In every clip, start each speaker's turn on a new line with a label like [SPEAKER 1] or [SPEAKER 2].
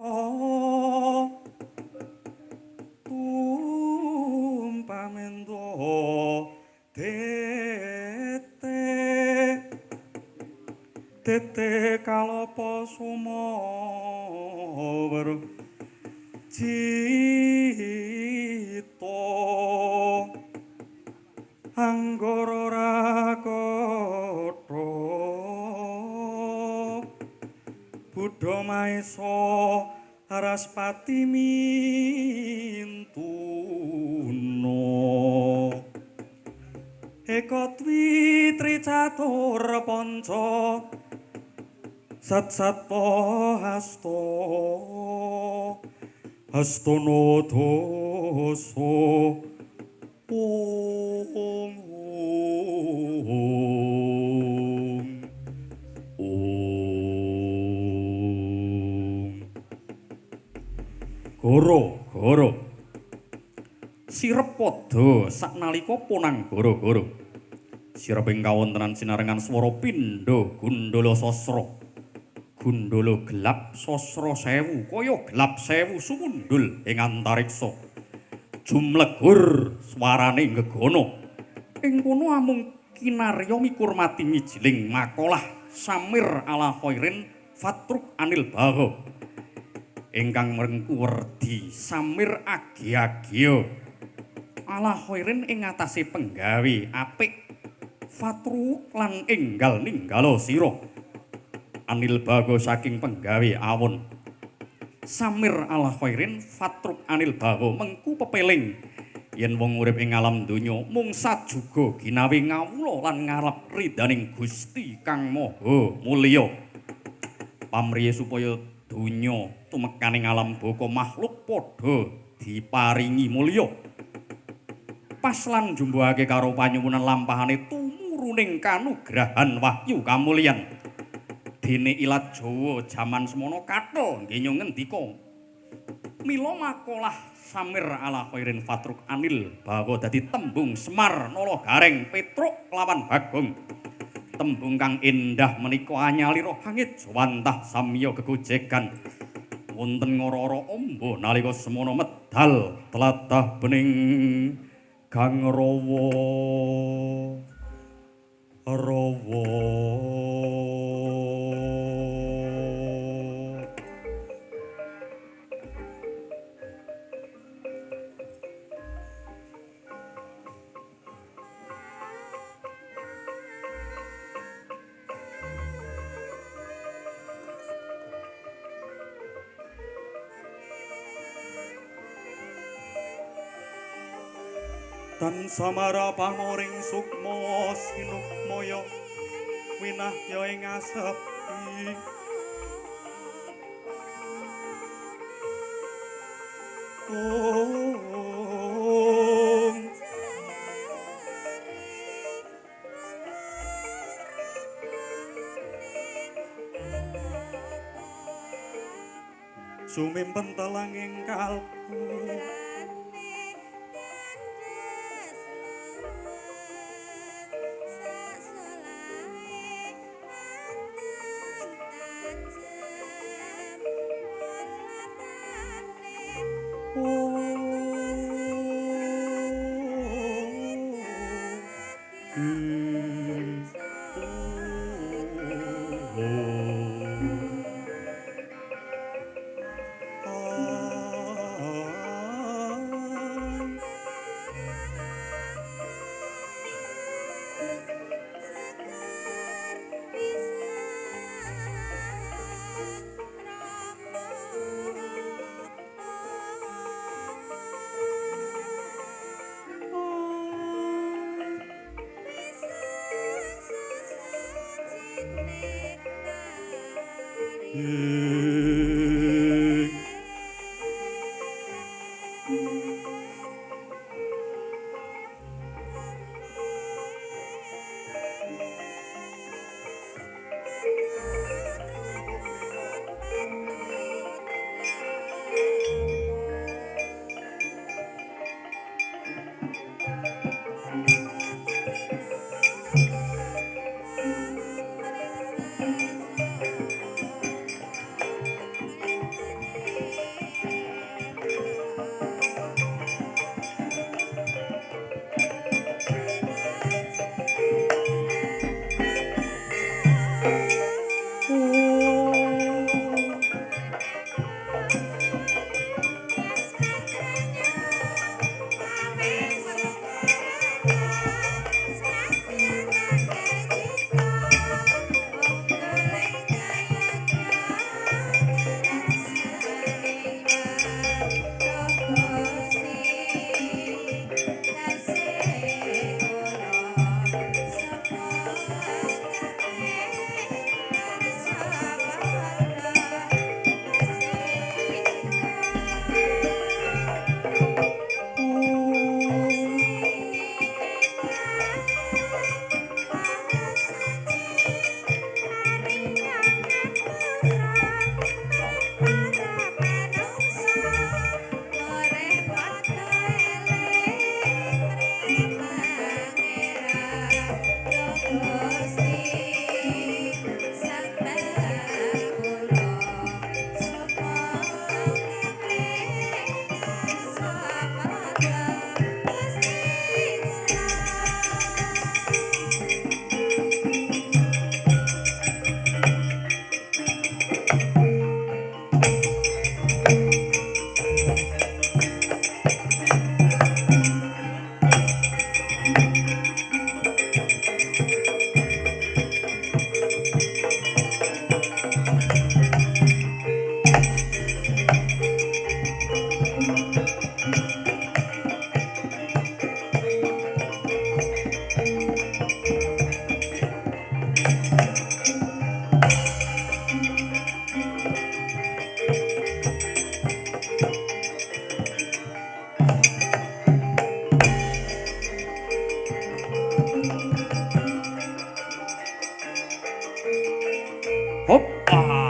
[SPEAKER 1] Oh, tumpamendo tete tete kalopo sumawur cito anggara rakatha Buddha maesa Araspati mintuna Eka twi tricatur panca sat-sat hasta hastana dasa om Goro sirep padha saknalika punang goro sireping kawontenan sinarengan swara pindha gundala sasra gundala gelap sasra sewu kaya gelap sewu sumundul ing antariksa jumlegur swarane gegana ing kono amung kinarya mikurmati mijiling makalah Samir ala khairin fatruk anil baho ingkang mrengku werdi Samir agi-agiya ala khairin ing atase penggawe apik fatru lan enggal ninggala sira anil bago saking penggawe awon Samir ala khairin fatruk anil bago mengku pepeling yen wong urip ing alam donya mung sajuga ginawe ngawula lan ngarep ridaning Gusti kang Maha Mulya pamriye supaya donya tumekaning alam baka makhluk padha diparingi mulya pas lan jumbuhake karo panyuwunan lampahane tumuruning kanugrahan wahyu kamulyan dene ilat Jawa jaman semono kathah nggih ngendika mila makalah Samir ala khairin fatruk anil bahwa dadi tembung Semar nala gareng Petruk lawan Bagong tembung kang endah menika anyalira hangit jawantah samya gegojegan wonten ngora-ora amba nalika semono medal tlatah bening Kang Rawa Tan samara pamoring sukma sinukmaya winahya ing asepi Sumimpen telanging kalbu Hop. Ah.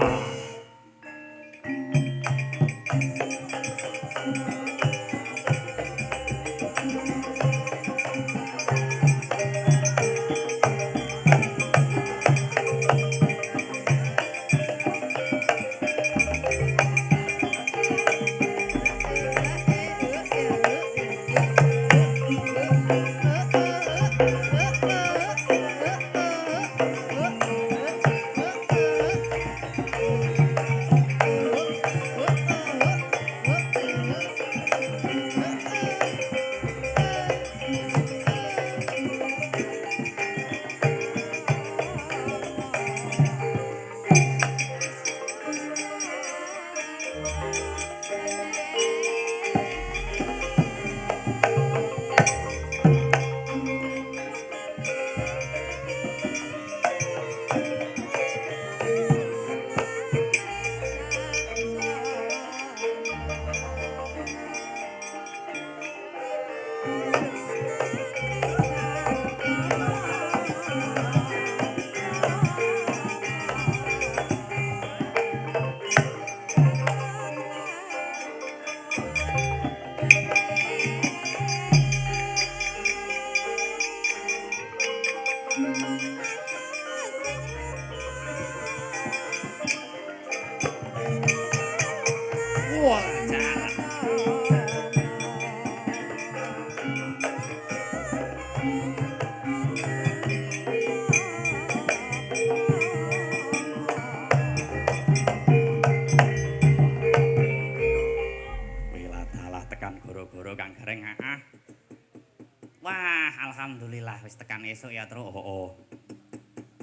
[SPEAKER 1] Wah, alhamdulillah wis tekan esuk ya, Tru. Oh.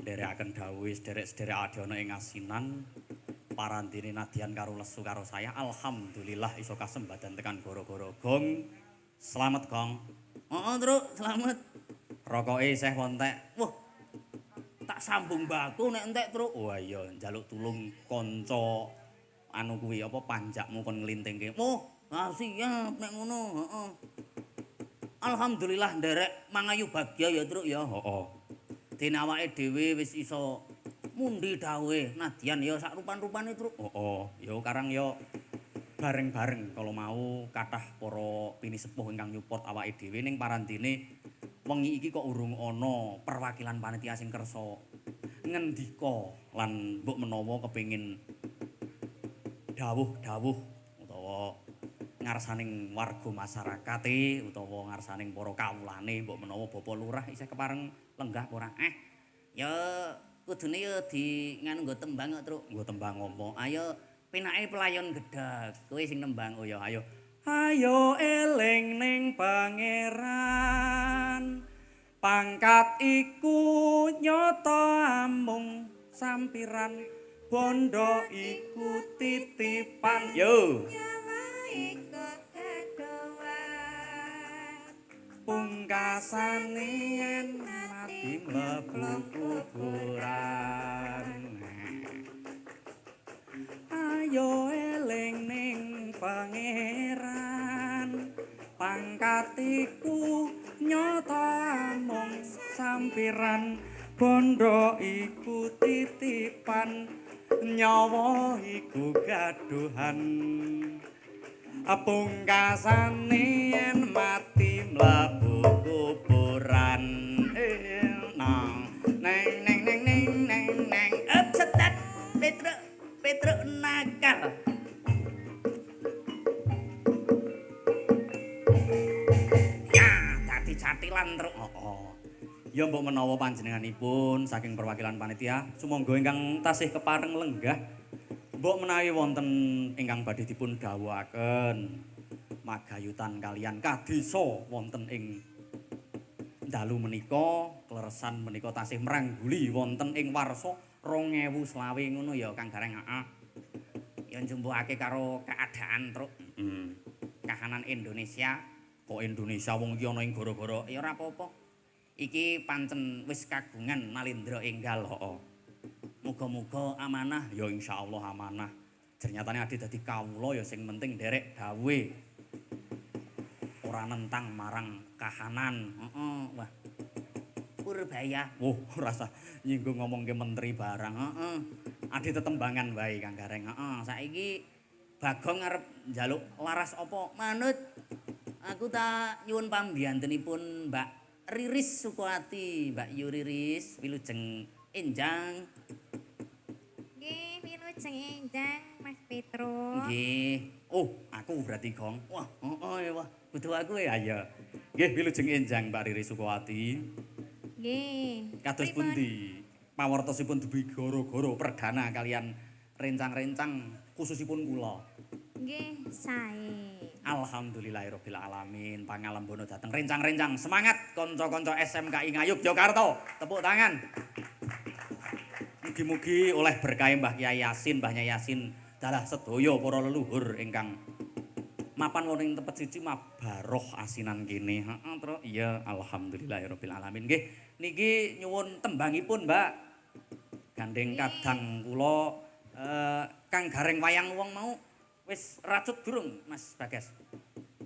[SPEAKER 1] Nderekaken dawuh sederek-sederek adana ing asinan. Parandene nadyan karo lesu karo saya. Alhamdulillah iso kasembadan tekan goro-goro gong. Selamat, Gong. Heeh, Tru, selamat. Rokoke isih wontek. Wah. Tak sambung baku nek entek, Tru. Wah iya, njaluk tulung kanca anu kuwi apa panjakmu kon nglintingke. Oh, siap nek ngono, heeh. Alhamdulillah nderek mangayu bagya ya, Truk ya. Heeh. Dene awake dhewe wis iso mundi dawuhe nadyan ya sak rupan-rupane, Truk. Heeh. Ya karang ya bareng-bareng kalau mau kathah para pinisepuh ingkang nyupport awake dhewe ning parandene wengi iki kok urung ana perwakilan panitia sing kersa ngendika lan mbok menawa kepengin dawuh-dawuh utawa ngarsaning warga masyarakate utawa ngarsaning para kawulane mbok menawa Bapak Lurah isih kepareng lenggah ora ya kudune ya di nganu nggo tembang kok Truk nggo tembang apa ayo penake pelayon gedhag kowe sing nembang oh ya ayo eling ning pangeran pangkat iku nyata amung sampiran bondo iku titipan yo pungkasane yen mati mlebu kuburan ayo eling ning pangeran pangkat iku nyata amung sampiran bondo iku titipan nyawa iku gaduhan pungkasane yen mati mlebu kuburan nang neng neng neng neng neng neng setet Petruk nakal ya dadi catilan truk ya mbok menawa panjenenganipun saking perwakilan panitia sumangga ingkang tasih kepareng lenggah mbok menawi wonten ingkang badhe dipun dawuhaken magayutan kalian kadesa wonten ing dalu menika kleresan menika tasih mrangguli wonten ing warsa 2020 ngono ya Kang Gareng ya njumbuhake karo keadaan truk kahanan Indonesia kok Indonesia wong iki ana ing gara-gara ya ora apa-apa iki pancen wis kagungan Nalindra enggal muga-muga amanah ya insyaallah amanah ternyatane ade dadi kawula ya sing penting nderek dawuhe ora nentang marang kahanan wah
[SPEAKER 2] Purbaya.
[SPEAKER 1] Oh, rasa nyinggung ngomongke menteri barang. Heeh. Ade tetembangan wae Kang Gareng. Heeh.
[SPEAKER 2] Saiki Bagong arep njaluk laras apa? Manut aku tak nyuwun pambiyantenipun Mbak Riris Sukoati, Mbak Yu Riris, wilujeng enjang.
[SPEAKER 3] Nggih, wilujeng enjang Mas Petro.
[SPEAKER 2] Nggih. Oh, aku berarti Gong. Wah, heeh wah, kudu aku ya.
[SPEAKER 1] Ya. Nggih wilujeng enjang Mbak Riri Sukoati.
[SPEAKER 3] Nggih.
[SPEAKER 1] Kados
[SPEAKER 3] Pripun?
[SPEAKER 1] pundi pawartosipun dugi goro-goro perdana kalian rencang-rencang khususipun kula.
[SPEAKER 3] Nggih, sae.
[SPEAKER 1] Alhamdulillahirabbil alamin. Pangalembono dateng rencang-rencang. Semangat kanca-kanca SMKI Ngayuk Jakarta. Tepuk tangan. Mugi-mugi oleh berkah Mbah Kyai Yasin, Mbah Nyai Yasin dalah sedaya para leluhur ingkang mapan wonten ing tempat siji mabaroh asinan kene. Heeh, Tru. Iya, alhamdulillahirabbil alamin. Nggih, niki nyuwun tembangipun, Mbak. Gandeng kadang kula Kang Gareng wayang wong mau wis racut durung, Mas Bagas?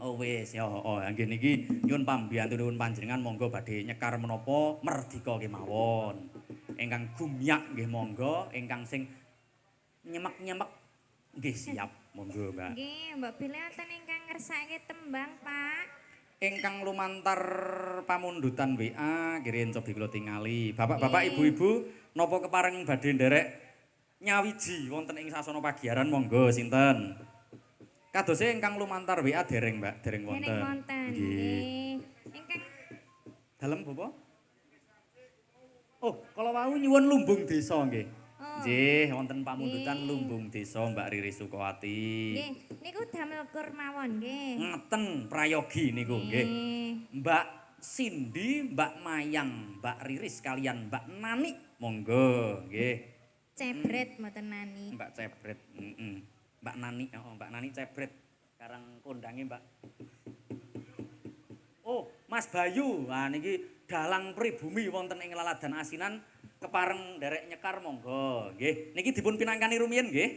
[SPEAKER 1] Oh wis ya, oh nggih niki nyuwun pambiyantunipun panjenengan monggo badhe nyekar menapa merdika kemawon. Ingkang gumyak nggih monggo, ingkang sing nyemek-nyemek nggih siap monggo, Mbak.
[SPEAKER 3] Nggih, Mbak Bile wonten ingkang ngersake tembang, Pak.
[SPEAKER 1] Ingkang lumantar pamundutan WA kirin cobi kula tingali. Bapak-bapak, ibu-ibu napa kepareng badhe nderek nyawiji wonten ing sasana pagiaran monggo sinten? Kadose ingkang lumantar WA dereng, Mbak, dereng wonten.
[SPEAKER 3] Dereng wonten. Nggih. Ingkang
[SPEAKER 1] Dalem Bapak? Oh, kalau wau nyuwun lumbung desa nggih.
[SPEAKER 3] Oh.
[SPEAKER 1] Nggih, wonten pamundutan
[SPEAKER 3] Nggih.
[SPEAKER 1] lumbung desa Mbak Riri Sukoati.
[SPEAKER 3] nggih, niku damel kur mawon nggih.
[SPEAKER 1] Ngeten prayogi niku nggih. Mbak Cindy, Mbak Mayang, Mbak Riris kalian Mbak Nani, monggo nggih.
[SPEAKER 3] Cebret mboten nani.
[SPEAKER 1] Mbak Cebret, Mbak Nani, oh Mbak Nani Cebret. Sekarang kondange Mbak. Oh, Mas Bayu, nah niki dalang pribumi wonten ing Laladan Asinan kepareng nderek nyekar monggo, nggih. Niki dipun pinangkani rumiyin nggih.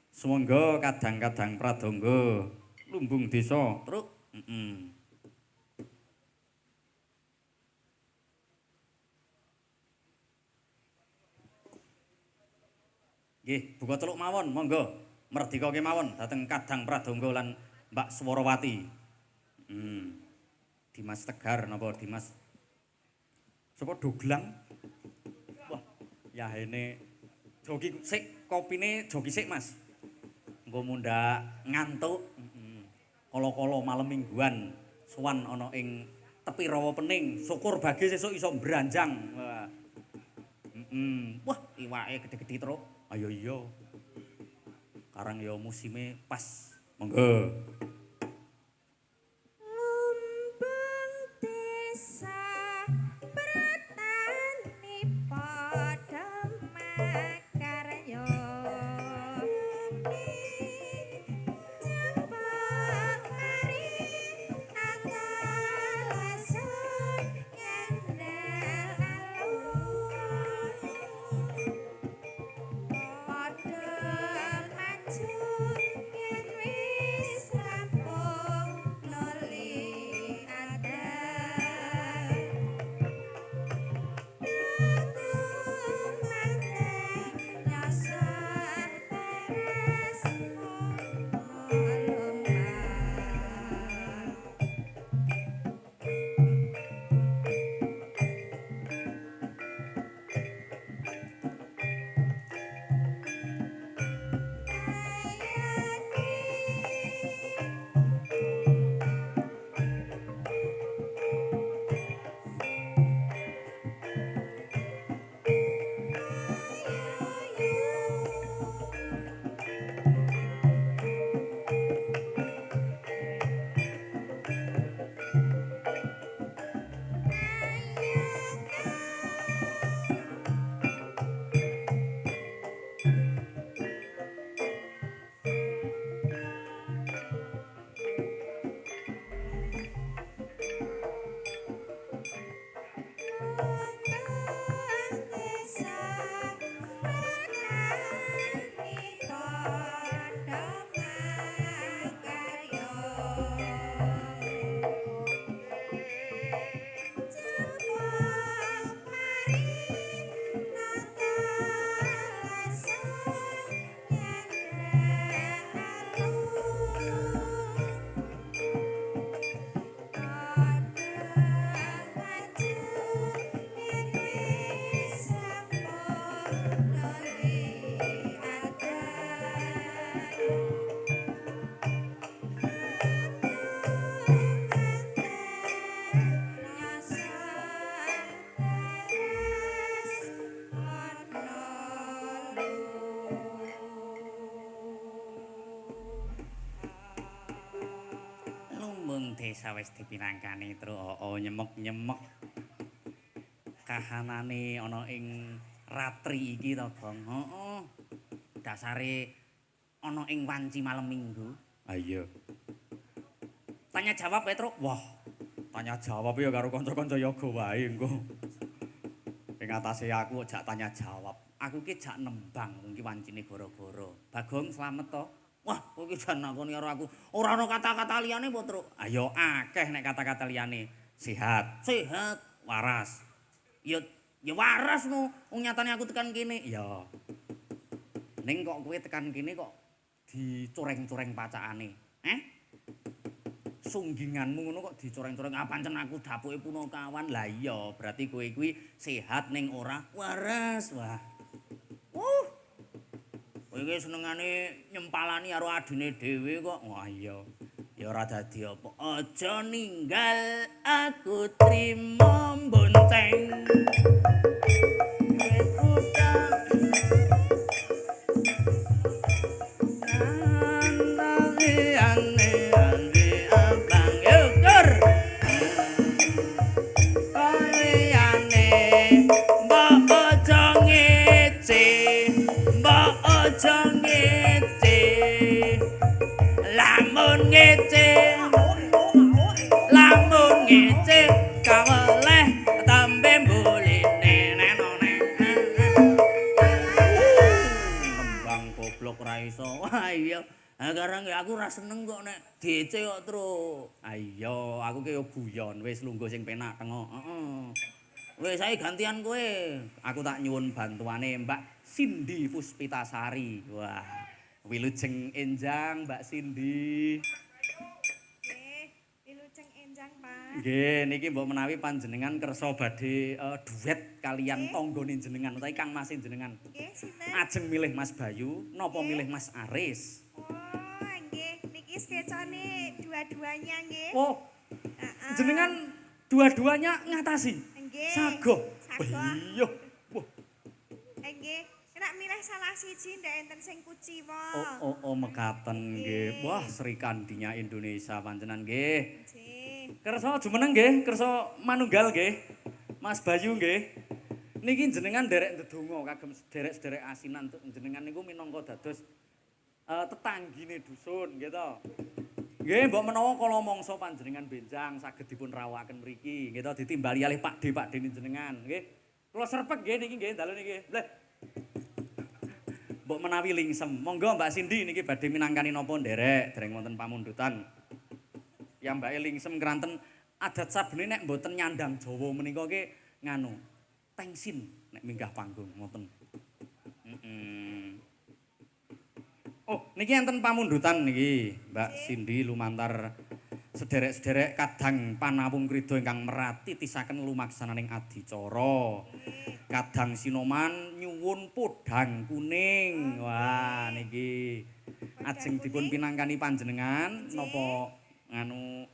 [SPEAKER 1] Sumangga kadang-kadang pradangga lumbung desa, Truk. Nggih, buka teluk mawon, monggo. Merdika kemawon dateng Kadang Pradangga lan Mbak Swarawati. Dimas Tegar napa Dimas? Sapa Doglang? Wah, ya ini jogi sik kopine jogi sik, Mas. Engko mundhak ngantuk. Kala-kala malam mingguan sowan ana ing tepi rawa pening, syukur bagi sesuk iso mbranjang. Wah. Wah, iwake gede-gede terus. Ayo iya. Karang ya musime pas. Monggo.
[SPEAKER 3] Lumbung desa pratani padha makarya. Jembak mari angalasun kendel alun. Padha maju yen wis
[SPEAKER 2] wis dipinangkani tru nyemek-nyemek. Kahanane ana ing ratri iki to, Gong. Heeh. Dasare ana ing wanci malam Minggu.
[SPEAKER 1] Ah iya.
[SPEAKER 2] Tanya jawab wae, Truk.
[SPEAKER 1] Wah, tanya jawab ya karo kanca-kanca yoga wae engko. Ing atase aku jak tanya jawab.
[SPEAKER 2] Aku ki jak nembang mung ki wancine goro-goro. Bagong slamet to. Wah, kowe ki jan nakoni karo aku. Ora ana kata-kata liyane po, Truk.
[SPEAKER 1] Ayo akeh nek kata-kata liyane. Sehat,
[SPEAKER 2] Sehat,
[SPEAKER 1] waras.
[SPEAKER 2] ya waras no. Wong nyatane aku tekan kene.
[SPEAKER 1] Ya.
[SPEAKER 2] Ning kok kowe tekan kene kok dicoreng-coreng pacakane. Sungginganmu ngono kok dicoreng-coreng. Ah pancen aku dapuke punakawan. Lah iya, berarti kowe kuwi sehat ning ora waras. Wah. Kowe iki senengane nyempalani karo adine dhewe kok. Wah iya. Ya ora dadi apa. Aja ninggal aku trimo bonceng. Lamun ngece kaweleh tambe mbuline nenone. Kembang goblok ra iso. Wah iya. Karang aku ora seneng kok nek DC kok terus.
[SPEAKER 1] Ah iya, aku ki yo guyon wis lungguh sing penak tengok.
[SPEAKER 2] Heeh. Wis sae gantian kowe.
[SPEAKER 1] Aku tak nyuwun bantuane Mbak Cindy Puspitasari. Wah, wilujeng enjang Mbak Cindy.
[SPEAKER 3] Nggih, wilujeng enjang, Pak.
[SPEAKER 1] Nggih, niki mbok menawi panjenengan kersa badhe duet kalian tanggane jenengan utawi Kang Mas jenengan.
[SPEAKER 3] Nggih, sinten?
[SPEAKER 1] Ajeng milih Mas Bayu napa milih Mas Aris?
[SPEAKER 3] Oh, nggih, niki sketsane dua-duanya nggih.
[SPEAKER 1] Oh, jenengan dua-duanya ngatasi.
[SPEAKER 3] Nggih.
[SPEAKER 1] Sagoh.
[SPEAKER 3] Sagoh.
[SPEAKER 1] Iya. Wah.
[SPEAKER 3] Nggih, nek milih salah siji ndak enten sing kuciwa.
[SPEAKER 1] Oh, mekaten nggih. Wah, Sri Kandinya Indonesia panjenengan nggih.
[SPEAKER 3] Nggih.
[SPEAKER 1] Kersa jumeneng nggih, kersa manunggal nggih. Mas Bayu nggih. Niki jenengan derek ndedonga kagem sederek-sederek asinan jenengan niku minangka dados tetanggine dusun nggih to. Nggih, mbok menawa kala mangsa panjenengan benjang saged dipun rawakaken mriki nggih to ditimbali kalih Pakde jenengan nggih. Kula serpek nggih niki nggih dalu niki. Leh. Mbok menawi lingsem. Monggo Mbak Cindy niki badhe minangkani napa nderek dereng wonten pamundutan. Ya Mbake lingsem keranten adat sabene nek mboten nyandang Jawa menika ki nganu tengsin nek minggah panggung ngoten. Oh, niki enten pamundutan niki, Mbak Cindy lumantar sederek-sederek kadang panawung krida ingkang meratitisaken lumaksananing adicara. Kadang sinoman nyuwun podhang kuning. Wah, niki ajeng dipun pinangkani panjenengan napa nganu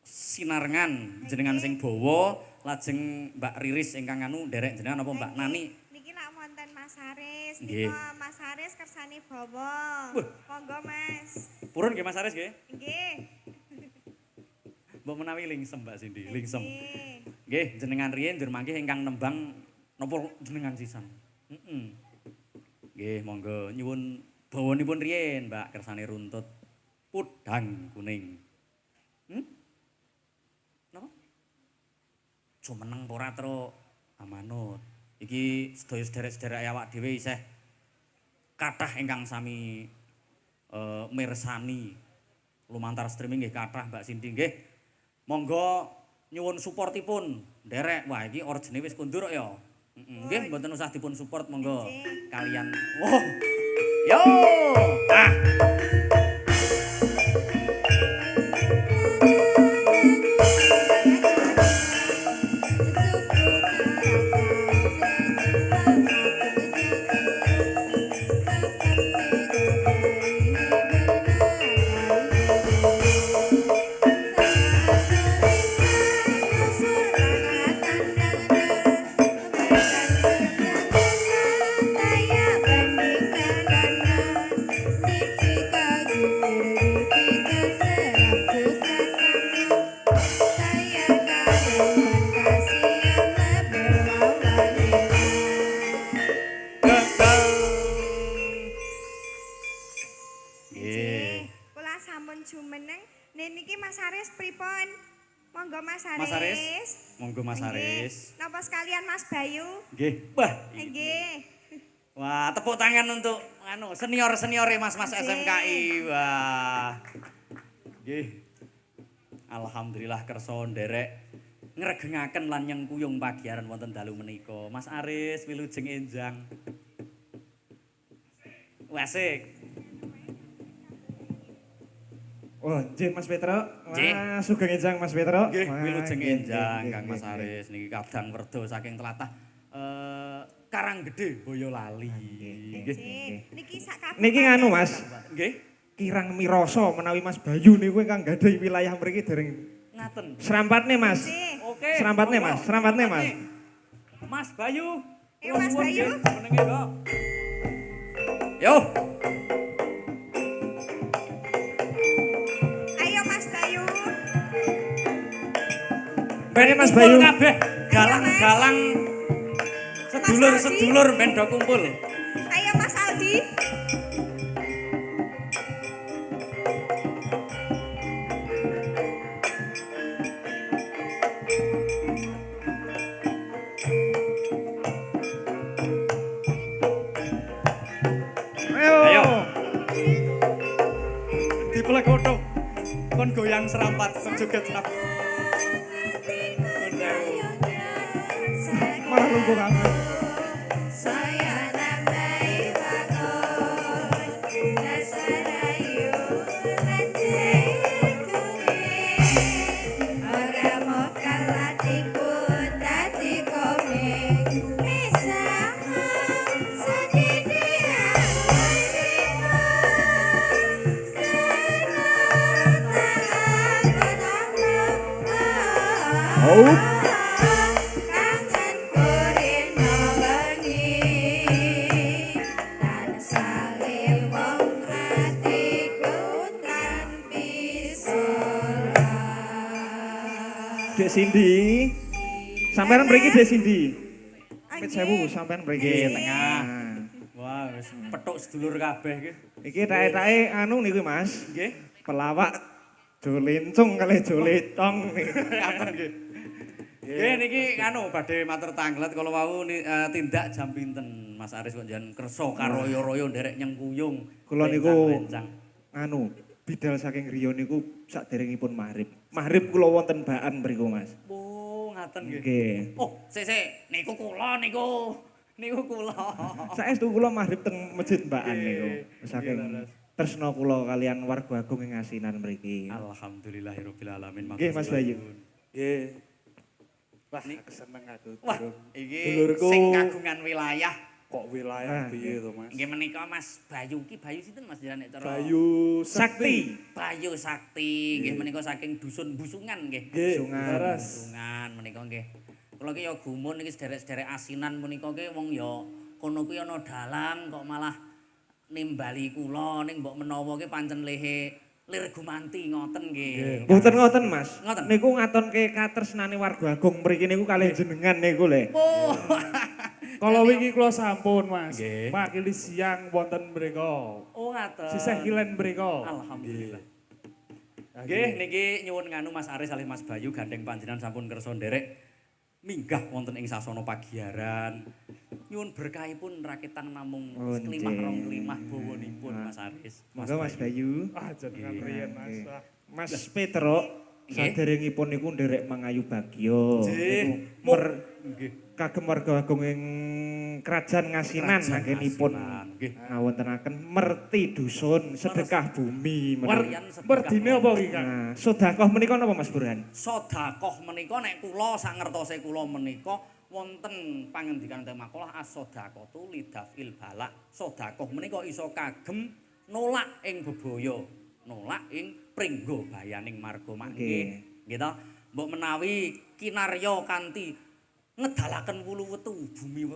[SPEAKER 1] sinarengan jenengan sing bawa lajeng Mbak Riris ingkang anu nderek jenengan napa Mbak Nani.
[SPEAKER 3] Niki lak wonten Mas Haris,
[SPEAKER 1] Nggih.
[SPEAKER 3] nika Mas Haris kersane bawa.
[SPEAKER 1] Wah.
[SPEAKER 3] Monggo Mas.
[SPEAKER 1] Purun nggih Mas Aris nggih.
[SPEAKER 3] Nggih.
[SPEAKER 1] Mbok menawi lingsem Mbak Cindy, lingsem.
[SPEAKER 3] Nggih.
[SPEAKER 1] Nggih, jenengan riyen njur mangke ingkang nembang napa jenengan sisan. Nggih, monggo nyuwun bawanipun riyen, Mbak, kersane runtut podhang kuning. Napa? Jumeneng ora tru amanut. Iki sedaya sederek-sederek awak dhewe isih kathah ingkang sami mirsani lumantar streaming nggih kathah Mbak Cindy nggih. Monggo nyuwun supportipun nderek. Wah, iki origine wis kundur ya. Nggih, mboten usah dipun support monggo kalian. Oh. Yo. Ah.
[SPEAKER 3] Taya banding niki Mas Aris pripun? Monggo Mas Aris.
[SPEAKER 1] Mas Aris, monggo Mas Aris.
[SPEAKER 3] Napa sekalian Mas Bayu?
[SPEAKER 1] Nggih, wah.
[SPEAKER 3] Nggih.
[SPEAKER 2] Wah, tepuk tangan untuk senior-seniore Mas-mas SMKI. Wah.
[SPEAKER 1] Nggih. Alhamdulillah kersa nderek ngregengaken lan nyengkuyung pagiaran wonten dalu menika. Mas Aris wilujeng enjang. Wasik.
[SPEAKER 4] Oh, nggih Mas Petro.
[SPEAKER 2] Nggih.
[SPEAKER 4] Wah, sugeng enjang Mas Petro.
[SPEAKER 1] Nggih,
[SPEAKER 4] Wah,
[SPEAKER 1] wilujeng
[SPEAKER 4] nggih,
[SPEAKER 1] enjang
[SPEAKER 4] nggih,
[SPEAKER 1] Kang Mas
[SPEAKER 4] nggih,
[SPEAKER 1] Aris niki kadang werda saking tlatah Karanggede Boyolali. Nggih.
[SPEAKER 3] Nggih. Niki sak kabeh.
[SPEAKER 4] Niki nganu Mas,
[SPEAKER 1] Nggih.
[SPEAKER 4] kirang miroso menawi Mas Bayu niku ingkang gadhahi wilayah mriki dereng
[SPEAKER 1] Ngaten.
[SPEAKER 4] serampatne Mas.
[SPEAKER 3] Nggih.
[SPEAKER 1] Oke.
[SPEAKER 4] Serampatne
[SPEAKER 1] monggo.
[SPEAKER 4] Mas, serampatne Mas.
[SPEAKER 1] Mas Bayu.
[SPEAKER 3] Mas Bayu.
[SPEAKER 1] Menenge kok. Yo.
[SPEAKER 3] Ayo Mas Bayu.
[SPEAKER 4] Bene Mas
[SPEAKER 1] Kumpul
[SPEAKER 4] Bayu.
[SPEAKER 1] kabeh galang-galang sedulur-sedulur ben do kumpul.
[SPEAKER 3] Ayo Mas Aldi.
[SPEAKER 1] Ayo. Dipelek godhong. Kon goyang serampat kon joget senap.
[SPEAKER 4] Malah lungguh kangen.
[SPEAKER 3] Saya nambai bangun Nasarayu Lanjeng Ora mau kalah tikun dadi komik Bisa sakiti
[SPEAKER 4] Oh.
[SPEAKER 3] Kangen kurin mawengi Tan sale wong atiku tanpi solat
[SPEAKER 4] Dek Cindy. Sampeyan mriki Dek Cindy. Pit sewu sampeyan mriki
[SPEAKER 1] Nggih,
[SPEAKER 4] tengah.
[SPEAKER 1] tengah. Wah, wis petuk sedulur kabeh iki.
[SPEAKER 4] Iki tae-tae anu niku Mas.
[SPEAKER 1] Nggih.
[SPEAKER 4] Pelawak Jolencung kali Joletong niku.
[SPEAKER 1] Ngaten nggih. Nggih niki anu badhe matur tanglet kala wau tindak jam pinten Mas Aris kok jan kersa karoyo-royo nderek nyengkuyung.
[SPEAKER 4] Kula niku
[SPEAKER 1] Rencang-rencang.
[SPEAKER 4] anu bidal saking griya niku saderengipun maghrib. Maghrib kula wonten baan mriku Mas.
[SPEAKER 1] Oh, ngaten nggih.
[SPEAKER 4] Nggih.
[SPEAKER 1] Oh, sik niku kula niku. Niku kula.
[SPEAKER 4] Saestu kula maghrib teng masjid baan niku.
[SPEAKER 1] Nggih,
[SPEAKER 4] Saking
[SPEAKER 1] leres.
[SPEAKER 4] tresna kula kalian warga agung ing asinan mriki.
[SPEAKER 1] Alhamdulillahirabbil alamin.
[SPEAKER 4] Nggih, Mas Bayu.
[SPEAKER 5] Nggih. Wah, keseneng aku.
[SPEAKER 1] Wah,
[SPEAKER 5] Durung.
[SPEAKER 1] iki
[SPEAKER 5] Dulurku.
[SPEAKER 1] sing kagungan wilayah.
[SPEAKER 5] Kok wilayah
[SPEAKER 4] Ah,
[SPEAKER 5] piye to, Mas?
[SPEAKER 2] Nggih menika Mas Bayu ki Bayu sinten Mas jenenge cara
[SPEAKER 5] Bayu
[SPEAKER 4] Sakti.
[SPEAKER 2] Bayu Sakti nggih menika saking dusun Busungan nggih.
[SPEAKER 5] Nggih,
[SPEAKER 4] Sungan.
[SPEAKER 5] leres.
[SPEAKER 2] Busungan menika nggih. Kula ki ya gumun iki sederek-sederek asinan menika ki wong ya kono kuwi ana dalang kok malah nimbali kula ning mbok menawa ki pancen lehe lir gumanti ngoten nggih.
[SPEAKER 4] Mboten ngoten Mas.
[SPEAKER 2] Ngoten.
[SPEAKER 4] Niku ngatonke katresnane warga agung mriki niku kalih jenengan niku le.
[SPEAKER 2] Oh.
[SPEAKER 5] Kalau wingi kula sampun, Mas.
[SPEAKER 1] Nggih.
[SPEAKER 5] Makili siang wonten mriko.
[SPEAKER 2] Oh ngaten.
[SPEAKER 5] Sisih kilen mriko.
[SPEAKER 1] Alhamdulillah. Nggih niki nyuwun nganu Mas Aris kalih Mas Bayu gandeng panjenengan sampun kersa nderek minggah wonten ing sasana pagiaran. Nyuwun berkahipun rakitan namung
[SPEAKER 4] Oh,
[SPEAKER 1] seklimah
[SPEAKER 4] nggih.
[SPEAKER 1] rong kelimah bawanipun Mas Aris.
[SPEAKER 4] Monggo Mas Bayu.
[SPEAKER 5] Ah, jenengan riyen, Mas. Ah.
[SPEAKER 4] Mas Petro
[SPEAKER 2] Nggih.
[SPEAKER 4] saderengipun niku nderek mangayu bagya.
[SPEAKER 1] Nggih.
[SPEAKER 4] Niku
[SPEAKER 1] Nggih.
[SPEAKER 4] kagem warga agung ing Kerajaan Ngasinan
[SPEAKER 1] Kerajaan
[SPEAKER 4] anggenipun
[SPEAKER 1] Ngasinan, nggih.
[SPEAKER 4] ngawontenaken merti dusun sedekah bumi
[SPEAKER 5] War,
[SPEAKER 4] menika.
[SPEAKER 5] merdine apa iki, Kang?
[SPEAKER 4] Nah, sedekah menika napa Mas Burhan?
[SPEAKER 1] Sedekah menika nek kula sak ngertose kula menika wonten pangendikan teng makalah as-sedaqatu lidafil balak. Sedekah menika iso kagem nolak ing bebaya, nolak ing pringgo bayaning marga mangke. Nggih to? Mbok menawi kinarya kanthi ngedalaken wulu wetu bumi.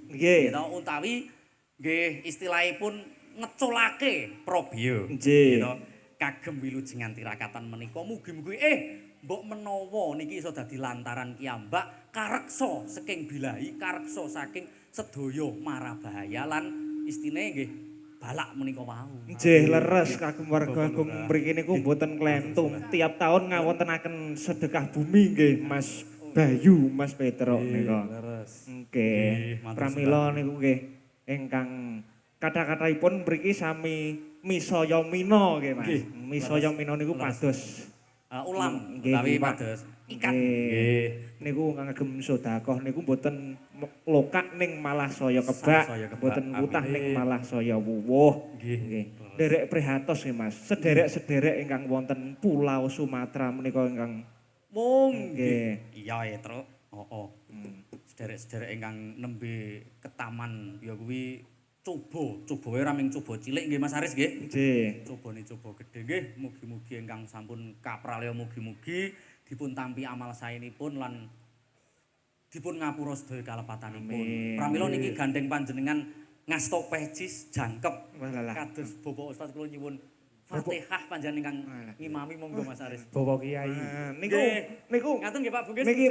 [SPEAKER 4] Nggih.
[SPEAKER 1] to? Utawi nggih istilahipun ngeculake probio.
[SPEAKER 4] Nggih.
[SPEAKER 1] to? Kagem wilujengan tirakatan menika mugi-mugi mbok menawa niki iso dadi lantaran kiambak kareksa saking bilahi, kareksa saking sedaya marabahaya lan istine nggih
[SPEAKER 2] balak menika wau.
[SPEAKER 4] Nggih leres kagem warga agung mriki niku mboten klentung. Tiap tahun ngawontenaken sedekah bumi nggih Mas Bayu, Mas Petruk nika.
[SPEAKER 5] Leres.
[SPEAKER 4] Nggih, pramila niku nggih ingkang kata-kataipun mriki sami misaya mina nggih Mas. Misaya mina niku pados
[SPEAKER 2] Ulam
[SPEAKER 4] Nggih,
[SPEAKER 2] utawi
[SPEAKER 4] Pak.
[SPEAKER 2] pados ikan.
[SPEAKER 4] Nggih. Niku ngagem sedekah niku mboten lokak ning malah saya kebak,
[SPEAKER 2] Saya kebak,
[SPEAKER 4] mboten
[SPEAKER 2] amin.
[SPEAKER 4] kutah ning malah saya wuwuh. Nggih. Derek prihatos nggih Mas. Sederek-sederek ingkang wonten Pulau Sumatera menika ingkang
[SPEAKER 2] Mung
[SPEAKER 4] Nggih.
[SPEAKER 2] iya ya, Truk. Heeh. Sederek-sederek ingkang nembe ketaman ya kuwi coba wae ora ming coba cilik nggih Mas Aris nggih.
[SPEAKER 4] nggih.
[SPEAKER 2] Cobane coba gedhe nggih, mugi-mugi ingkang sampun kapralya mugi-mugi dipun tampi amal saenipun lan dipun ngapura sedaya kalepatanipun.
[SPEAKER 4] Amin.
[SPEAKER 2] Pramila niki gandeng panjenengan ngasta pecis jangkep
[SPEAKER 4] Walah.
[SPEAKER 2] kados Bapak Ustaz kula nyuwun Fatihah panjenengan ingkang ngimami monggo Mas Aris.
[SPEAKER 5] Bapak Kiai.
[SPEAKER 4] Niku niku
[SPEAKER 2] Ngaten nggih Pak Bungis.
[SPEAKER 4] niki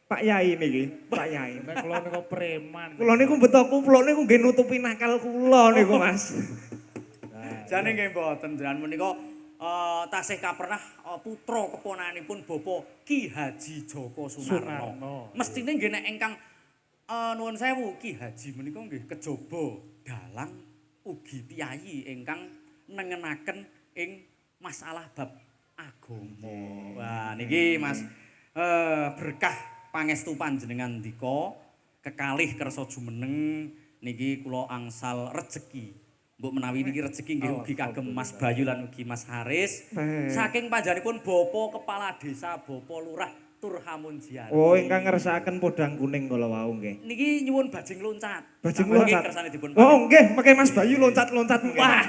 [SPEAKER 4] Pak Yai niki, Pak Yai.
[SPEAKER 5] Nek kula niku preman.
[SPEAKER 4] Kula niku beto kupluk niku nggih nutupi nakal kula niku Mas.
[SPEAKER 2] Jane nggih mboten jenengan menika tasih kapernah putra keponanipun Bapak Ki Haji Joko Sunarno.
[SPEAKER 5] Sunarno.
[SPEAKER 2] Mestine nggih nek ingkang nuwun sewu Ki Haji menika nggih kejaba dalang ugi piyayi ingkang nengenaken ing masalah bab agama. Wah niki Mas berkah pangestu panjenengan ndika kekalih kersa jumeneng niki kula angsal rejeki. Mbok menawi niki rejeki nggih ugi kagem Mas Bayu lan ugi Mas Haris. Saking panjenenganipun Bapak Kepala Desa, Bapak Lurah Turhamunjiati.
[SPEAKER 4] Oh, ingkang ngersakaken podang kuning kala wau nggih.
[SPEAKER 2] Niki nyuwun bajing loncat.
[SPEAKER 4] Bajing
[SPEAKER 2] Sampun nggih
[SPEAKER 4] loncat.
[SPEAKER 2] kersane dipun
[SPEAKER 4] Oh, nggih, mengke Mas Bayu loncat-loncat mengke. Wah.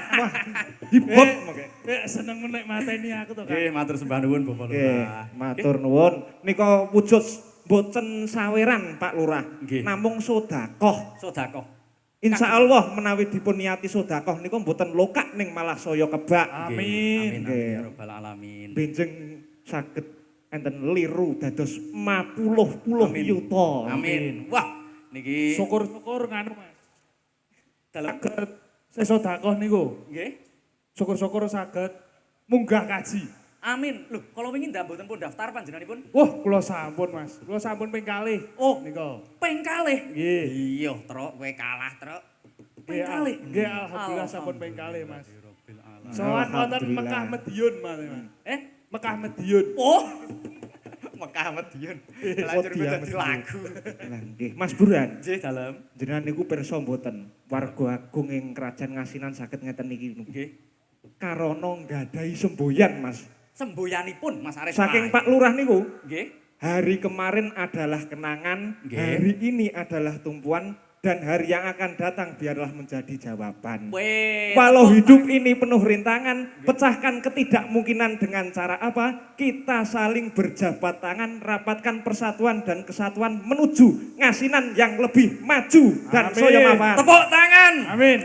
[SPEAKER 4] Hibot mengke.
[SPEAKER 5] Seneng nek mateni aku to, Kak.
[SPEAKER 2] Nggih matur sembah nuwun Bapak
[SPEAKER 4] Nggih,
[SPEAKER 2] Lurah.
[SPEAKER 4] matur nuwun. Nika wujud boten saweran Pak Lurah.
[SPEAKER 2] Nggih.
[SPEAKER 4] Namung sedekah.
[SPEAKER 2] Sedekah.
[SPEAKER 4] Insya Allah menawi dipun niati sedekah niku mboten lokak ning malah saya kebak.
[SPEAKER 5] Amin.
[SPEAKER 2] Amin ya rabbal alamin.
[SPEAKER 4] Benjing saged enten liru dados 50 yuta.
[SPEAKER 2] Amin. Wah, niki
[SPEAKER 5] Syukur-syukur nganu Mas.
[SPEAKER 2] dalem
[SPEAKER 5] Saged sesodakoh niku.
[SPEAKER 2] nggih.
[SPEAKER 5] Syukur-syukur saged munggah kaji.
[SPEAKER 2] Amin. Lho, kalau wingi ndak mboten pun daftar panjenenganipun
[SPEAKER 5] Wah, kula sampun Mas. Kula sampun ping kalih.
[SPEAKER 2] Oh.
[SPEAKER 5] Nika.
[SPEAKER 2] ping kalih.
[SPEAKER 5] Nggih.
[SPEAKER 2] Iya, Truk, kowe kalah, Truk. Ping
[SPEAKER 5] Nggih,
[SPEAKER 2] kalih.
[SPEAKER 5] Nggih, alhamdulillah sampun ping kalih, Mas.
[SPEAKER 2] Rabbil alamin.
[SPEAKER 5] Sowan wonten
[SPEAKER 4] Alhamdulillah.
[SPEAKER 5] Mekah Madiun, Mas.
[SPEAKER 2] Eh,
[SPEAKER 5] Mekah Madiun.
[SPEAKER 2] oh. Mekah Madiun. Lanjut
[SPEAKER 4] Madiun.
[SPEAKER 2] dadi lagu.
[SPEAKER 4] Lah nggih, Mas Burhan.
[SPEAKER 2] Nggih, dalem.
[SPEAKER 4] Jenengan niku pirsa mboten warga agung ing Kerajaan Ngasinan saged ngeten iki.
[SPEAKER 2] Nggih.
[SPEAKER 4] Karana nggadahi semboyan, Mas.
[SPEAKER 2] Semboyanipun Mas Aris.
[SPEAKER 4] Saking
[SPEAKER 2] Pai.
[SPEAKER 4] Pak Lurah niku,
[SPEAKER 2] Nggih.
[SPEAKER 4] hari kemarin adalah kenangan,
[SPEAKER 2] Nggih.
[SPEAKER 4] hari ini adalah tumpuan, dan hari yang akan datang biarlah menjadi jawaban.
[SPEAKER 2] Weh.
[SPEAKER 4] Walau hidup ini penuh rintangan, pecahkan ketidakmungkinan dengan cara apa? Kita saling berjabat tangan, rapatkan persatuan dan kesatuan menuju Ngasinan yang lebih maju dan
[SPEAKER 5] Amin.
[SPEAKER 4] soyo maafan.
[SPEAKER 2] Tepuk tangan.
[SPEAKER 5] Amin.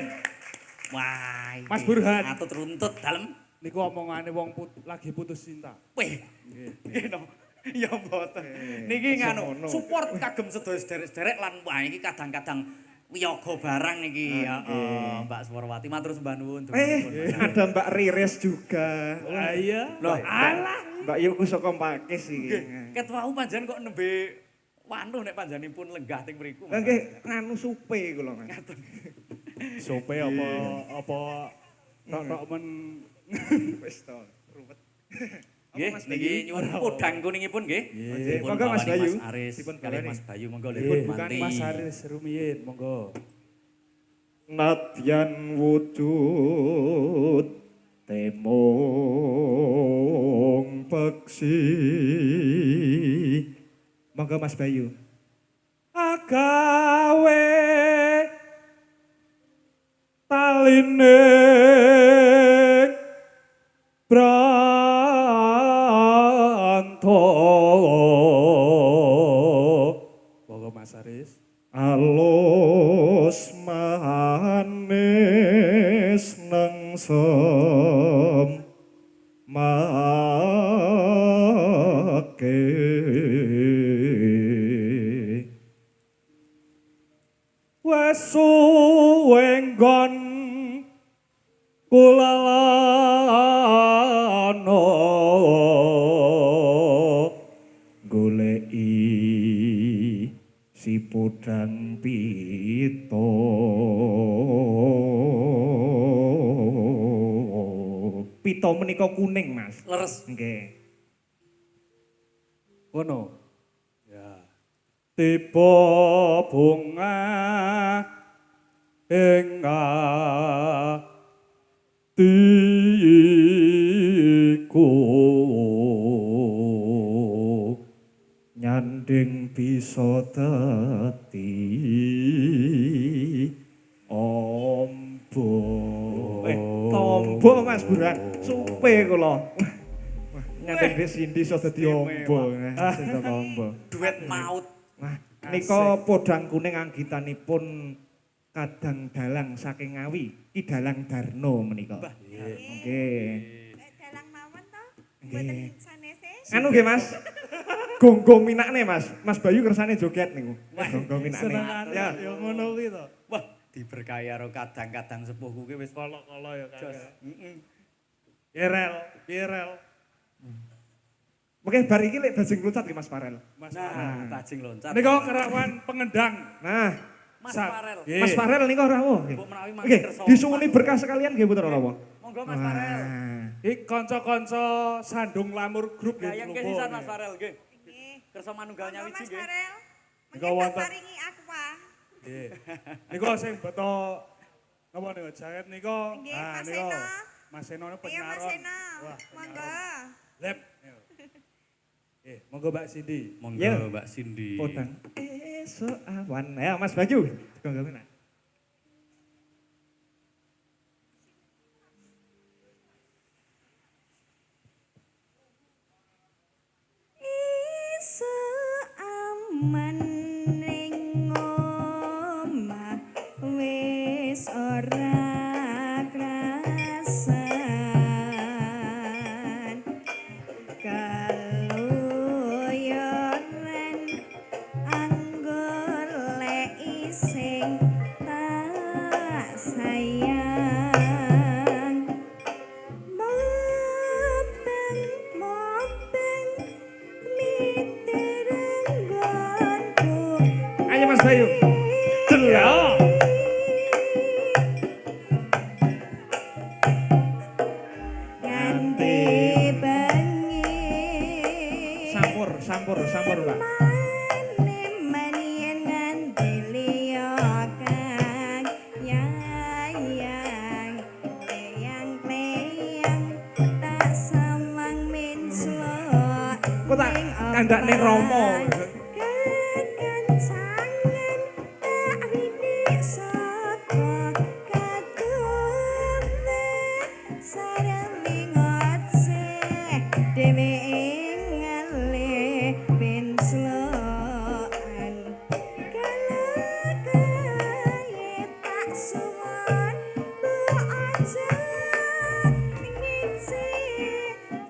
[SPEAKER 2] Wah,
[SPEAKER 5] Mas
[SPEAKER 2] iki
[SPEAKER 5] Burhan.
[SPEAKER 2] atut runtut dalem.
[SPEAKER 5] Niku omongane wong lagi putus cinta.
[SPEAKER 2] Weh. Nggih no. Ya mboten. Niki nganu support kagem sedaya sederek-sederek lan wah iki kadang-kadang wiyaga barang niki heeh Mbak Suwarwati matur sembah nuwun.
[SPEAKER 4] Ada Mbak Riris juga.
[SPEAKER 5] Lah iya.
[SPEAKER 2] Loh,
[SPEAKER 4] Alah, Mbak Yuku saka Pakis iki.
[SPEAKER 2] ket wau panjenengan kok nembe wanuh nek panjenenganipun lenggah teng mriku.
[SPEAKER 4] Lah nggih nganu supe kula Mas.
[SPEAKER 5] Sope apa tok men
[SPEAKER 4] Wis to, ruwet.
[SPEAKER 2] Nggih,
[SPEAKER 4] Mas
[SPEAKER 2] niki
[SPEAKER 4] Bayu?
[SPEAKER 2] nyuwun podang kuningipun nggih.
[SPEAKER 4] Nggih.
[SPEAKER 2] Dipun
[SPEAKER 4] Monggo, Mas
[SPEAKER 2] bawani
[SPEAKER 4] Bayu.
[SPEAKER 2] Mas Aris,
[SPEAKER 4] Dipun
[SPEAKER 2] kalih
[SPEAKER 4] bawani.
[SPEAKER 2] Mas Bayu monggo
[SPEAKER 5] Nggih,
[SPEAKER 2] dipun
[SPEAKER 5] bukan
[SPEAKER 2] manti.
[SPEAKER 5] Mas Haris rumiyin, monggo.
[SPEAKER 4] Nadyan wujud temong peksi. Monggo Mas Bayu. Agawe taline branto.
[SPEAKER 5] Monggo Mas Haris.
[SPEAKER 4] Alus manis nengsem make wes suwe nggon
[SPEAKER 5] kulalana goleki si podang pito
[SPEAKER 4] Pito menika kuning, Mas.
[SPEAKER 2] Leres.
[SPEAKER 4] Nggih.
[SPEAKER 5] ngono ya tiba bunga ing atiku nyanding bisa dadi ombo
[SPEAKER 4] Tombo Mas Buran. Supe kula. Wah, nyandeng di sindi iso dadi ombo. Sing ombo.
[SPEAKER 2] Duet maut.
[SPEAKER 4] Wah, nika podang kuning anggitanipun Kadang Dalang saking Ngawi, Ki Dalang Darno menika. Nggih.
[SPEAKER 3] Dalang mawon to.
[SPEAKER 4] Nggih.
[SPEAKER 3] Mboten sanese.
[SPEAKER 4] Anu nggih Mas. Gonggo minakne Mas. Mas Bayu kersane joget niku. Gonggo minakne.
[SPEAKER 5] senengane
[SPEAKER 4] Ya.
[SPEAKER 5] ya ngono kuwi to
[SPEAKER 2] Wah, diberkahi karo kadang-kadang sepuhku ki wis
[SPEAKER 5] kala-kala ya
[SPEAKER 2] jos.
[SPEAKER 5] kakek Pirel
[SPEAKER 4] Oke, bar iki lek bajing loncat nggih Mas Farel.
[SPEAKER 5] Mas
[SPEAKER 2] Nah, bajing loncat.
[SPEAKER 5] nika kerawan pengendang
[SPEAKER 4] Nah,
[SPEAKER 2] Mas
[SPEAKER 5] Sa-
[SPEAKER 2] Farel.
[SPEAKER 5] Nggih.
[SPEAKER 4] Mas Farel nika rawuh. nggih.
[SPEAKER 2] Mbok menawi
[SPEAKER 4] Oke,
[SPEAKER 2] mangke kersa.
[SPEAKER 4] disuwuni berkah sekalian nggih putra rawuh.
[SPEAKER 2] Monggo Mas Farel.
[SPEAKER 5] iki kanca-kanca Sandung Lamur Grup
[SPEAKER 2] Gayeng
[SPEAKER 5] nggih
[SPEAKER 2] kesisan Mas Farel nggih.
[SPEAKER 3] Nggih.
[SPEAKER 2] Kersa manunggal
[SPEAKER 3] Monggo
[SPEAKER 2] nyawiji
[SPEAKER 3] Mas
[SPEAKER 2] nggih.
[SPEAKER 3] Farel.
[SPEAKER 5] Nika
[SPEAKER 3] Mengke
[SPEAKER 5] wonten.
[SPEAKER 3] paringi aqua.
[SPEAKER 5] Nggih. Nika sing beto napa niku jaket nika.
[SPEAKER 3] Nggih,
[SPEAKER 5] Ah
[SPEAKER 3] Mas
[SPEAKER 5] nika.
[SPEAKER 3] Seno.
[SPEAKER 5] Mas Seno
[SPEAKER 3] Ayo Mas
[SPEAKER 5] penyaron.
[SPEAKER 3] Seno.
[SPEAKER 5] Wah,
[SPEAKER 3] Monggo.
[SPEAKER 5] lep. Monggo Mbak Cindy.
[SPEAKER 1] Monggo
[SPEAKER 4] Ya.
[SPEAKER 1] Mbak Cindy.
[SPEAKER 4] Podang esok awan. Ya Mas Bayu. Gonggo minak.
[SPEAKER 3] Iso aman ning omah wis ora krasan kaluyoran anggur lek sing tak sayang mobeng mobeng miterenggonku
[SPEAKER 4] Ayo Mas Bayu. Delok.
[SPEAKER 3] nganti bengi
[SPEAKER 4] Sampur Mbak.
[SPEAKER 3] manien nganti liya kang yayang leyang tak samang minslo
[SPEAKER 4] Kok tak kandakne Romo.
[SPEAKER 3] kekencangan tak rindik saka katumne sareng ngotse dhewe ngale pinsloan kalakae tak suwon bu aja ngisi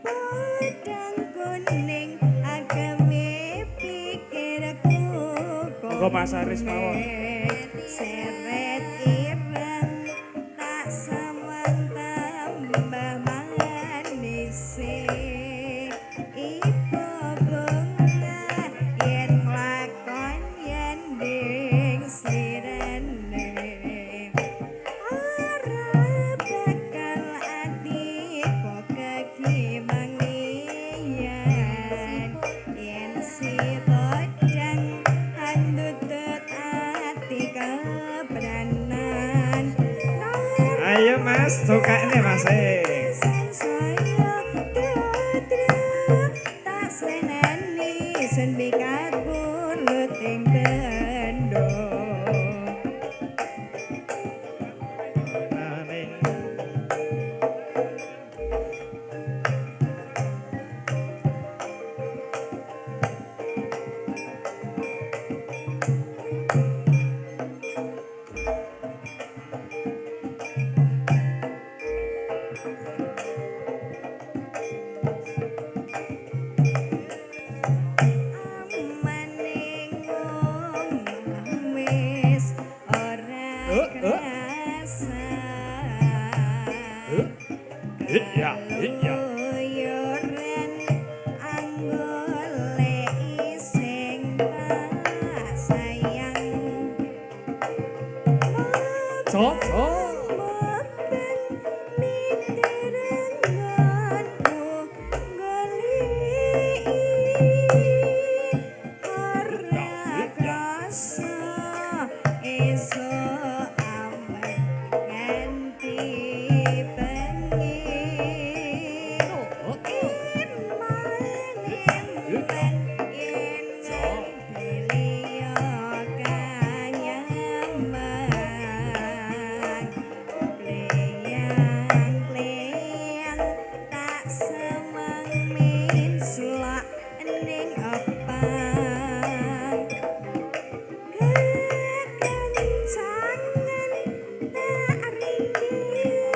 [SPEAKER 3] podang kuning agame pikirku
[SPEAKER 5] Monggo Mas Aris mawon.
[SPEAKER 3] seret ireng tak samang tambah manis ibu bunga yen lakon yen ding sirene ora bakal atiku kekimang liyan yen si podang handutut ati kebranan
[SPEAKER 4] Ayo Mas, cokakne Mas.
[SPEAKER 3] Sen saya dudru tak seneni sen bikat bulut ing bendo maning omah wis ora krasa
[SPEAKER 5] Iya, iya.
[SPEAKER 3] Yoren anggoleki sing tak sayang.
[SPEAKER 5] Cok.
[SPEAKER 3] Mboten miterenganmu goleki ora krasa esuk amet nganti bengi.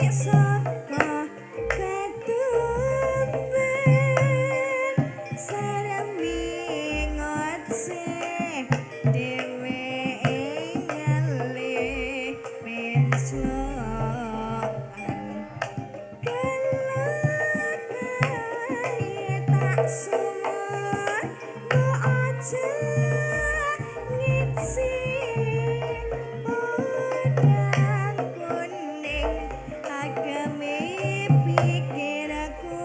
[SPEAKER 3] Sapa ketumben saremi ngotse dheweke ngelih pensoan kelakane tak suwun ku aja ngisi podang kuning agame pikirku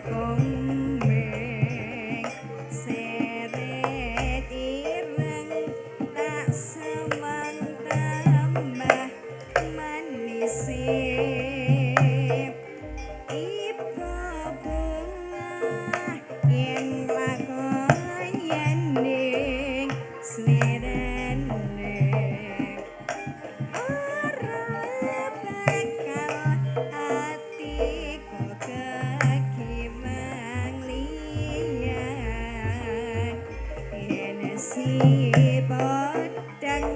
[SPEAKER 3] komeng seret ireng tak semang tambah manis iba bunga yen lakon yen slerene ora bakal atiku kekimang liyan yen si bodang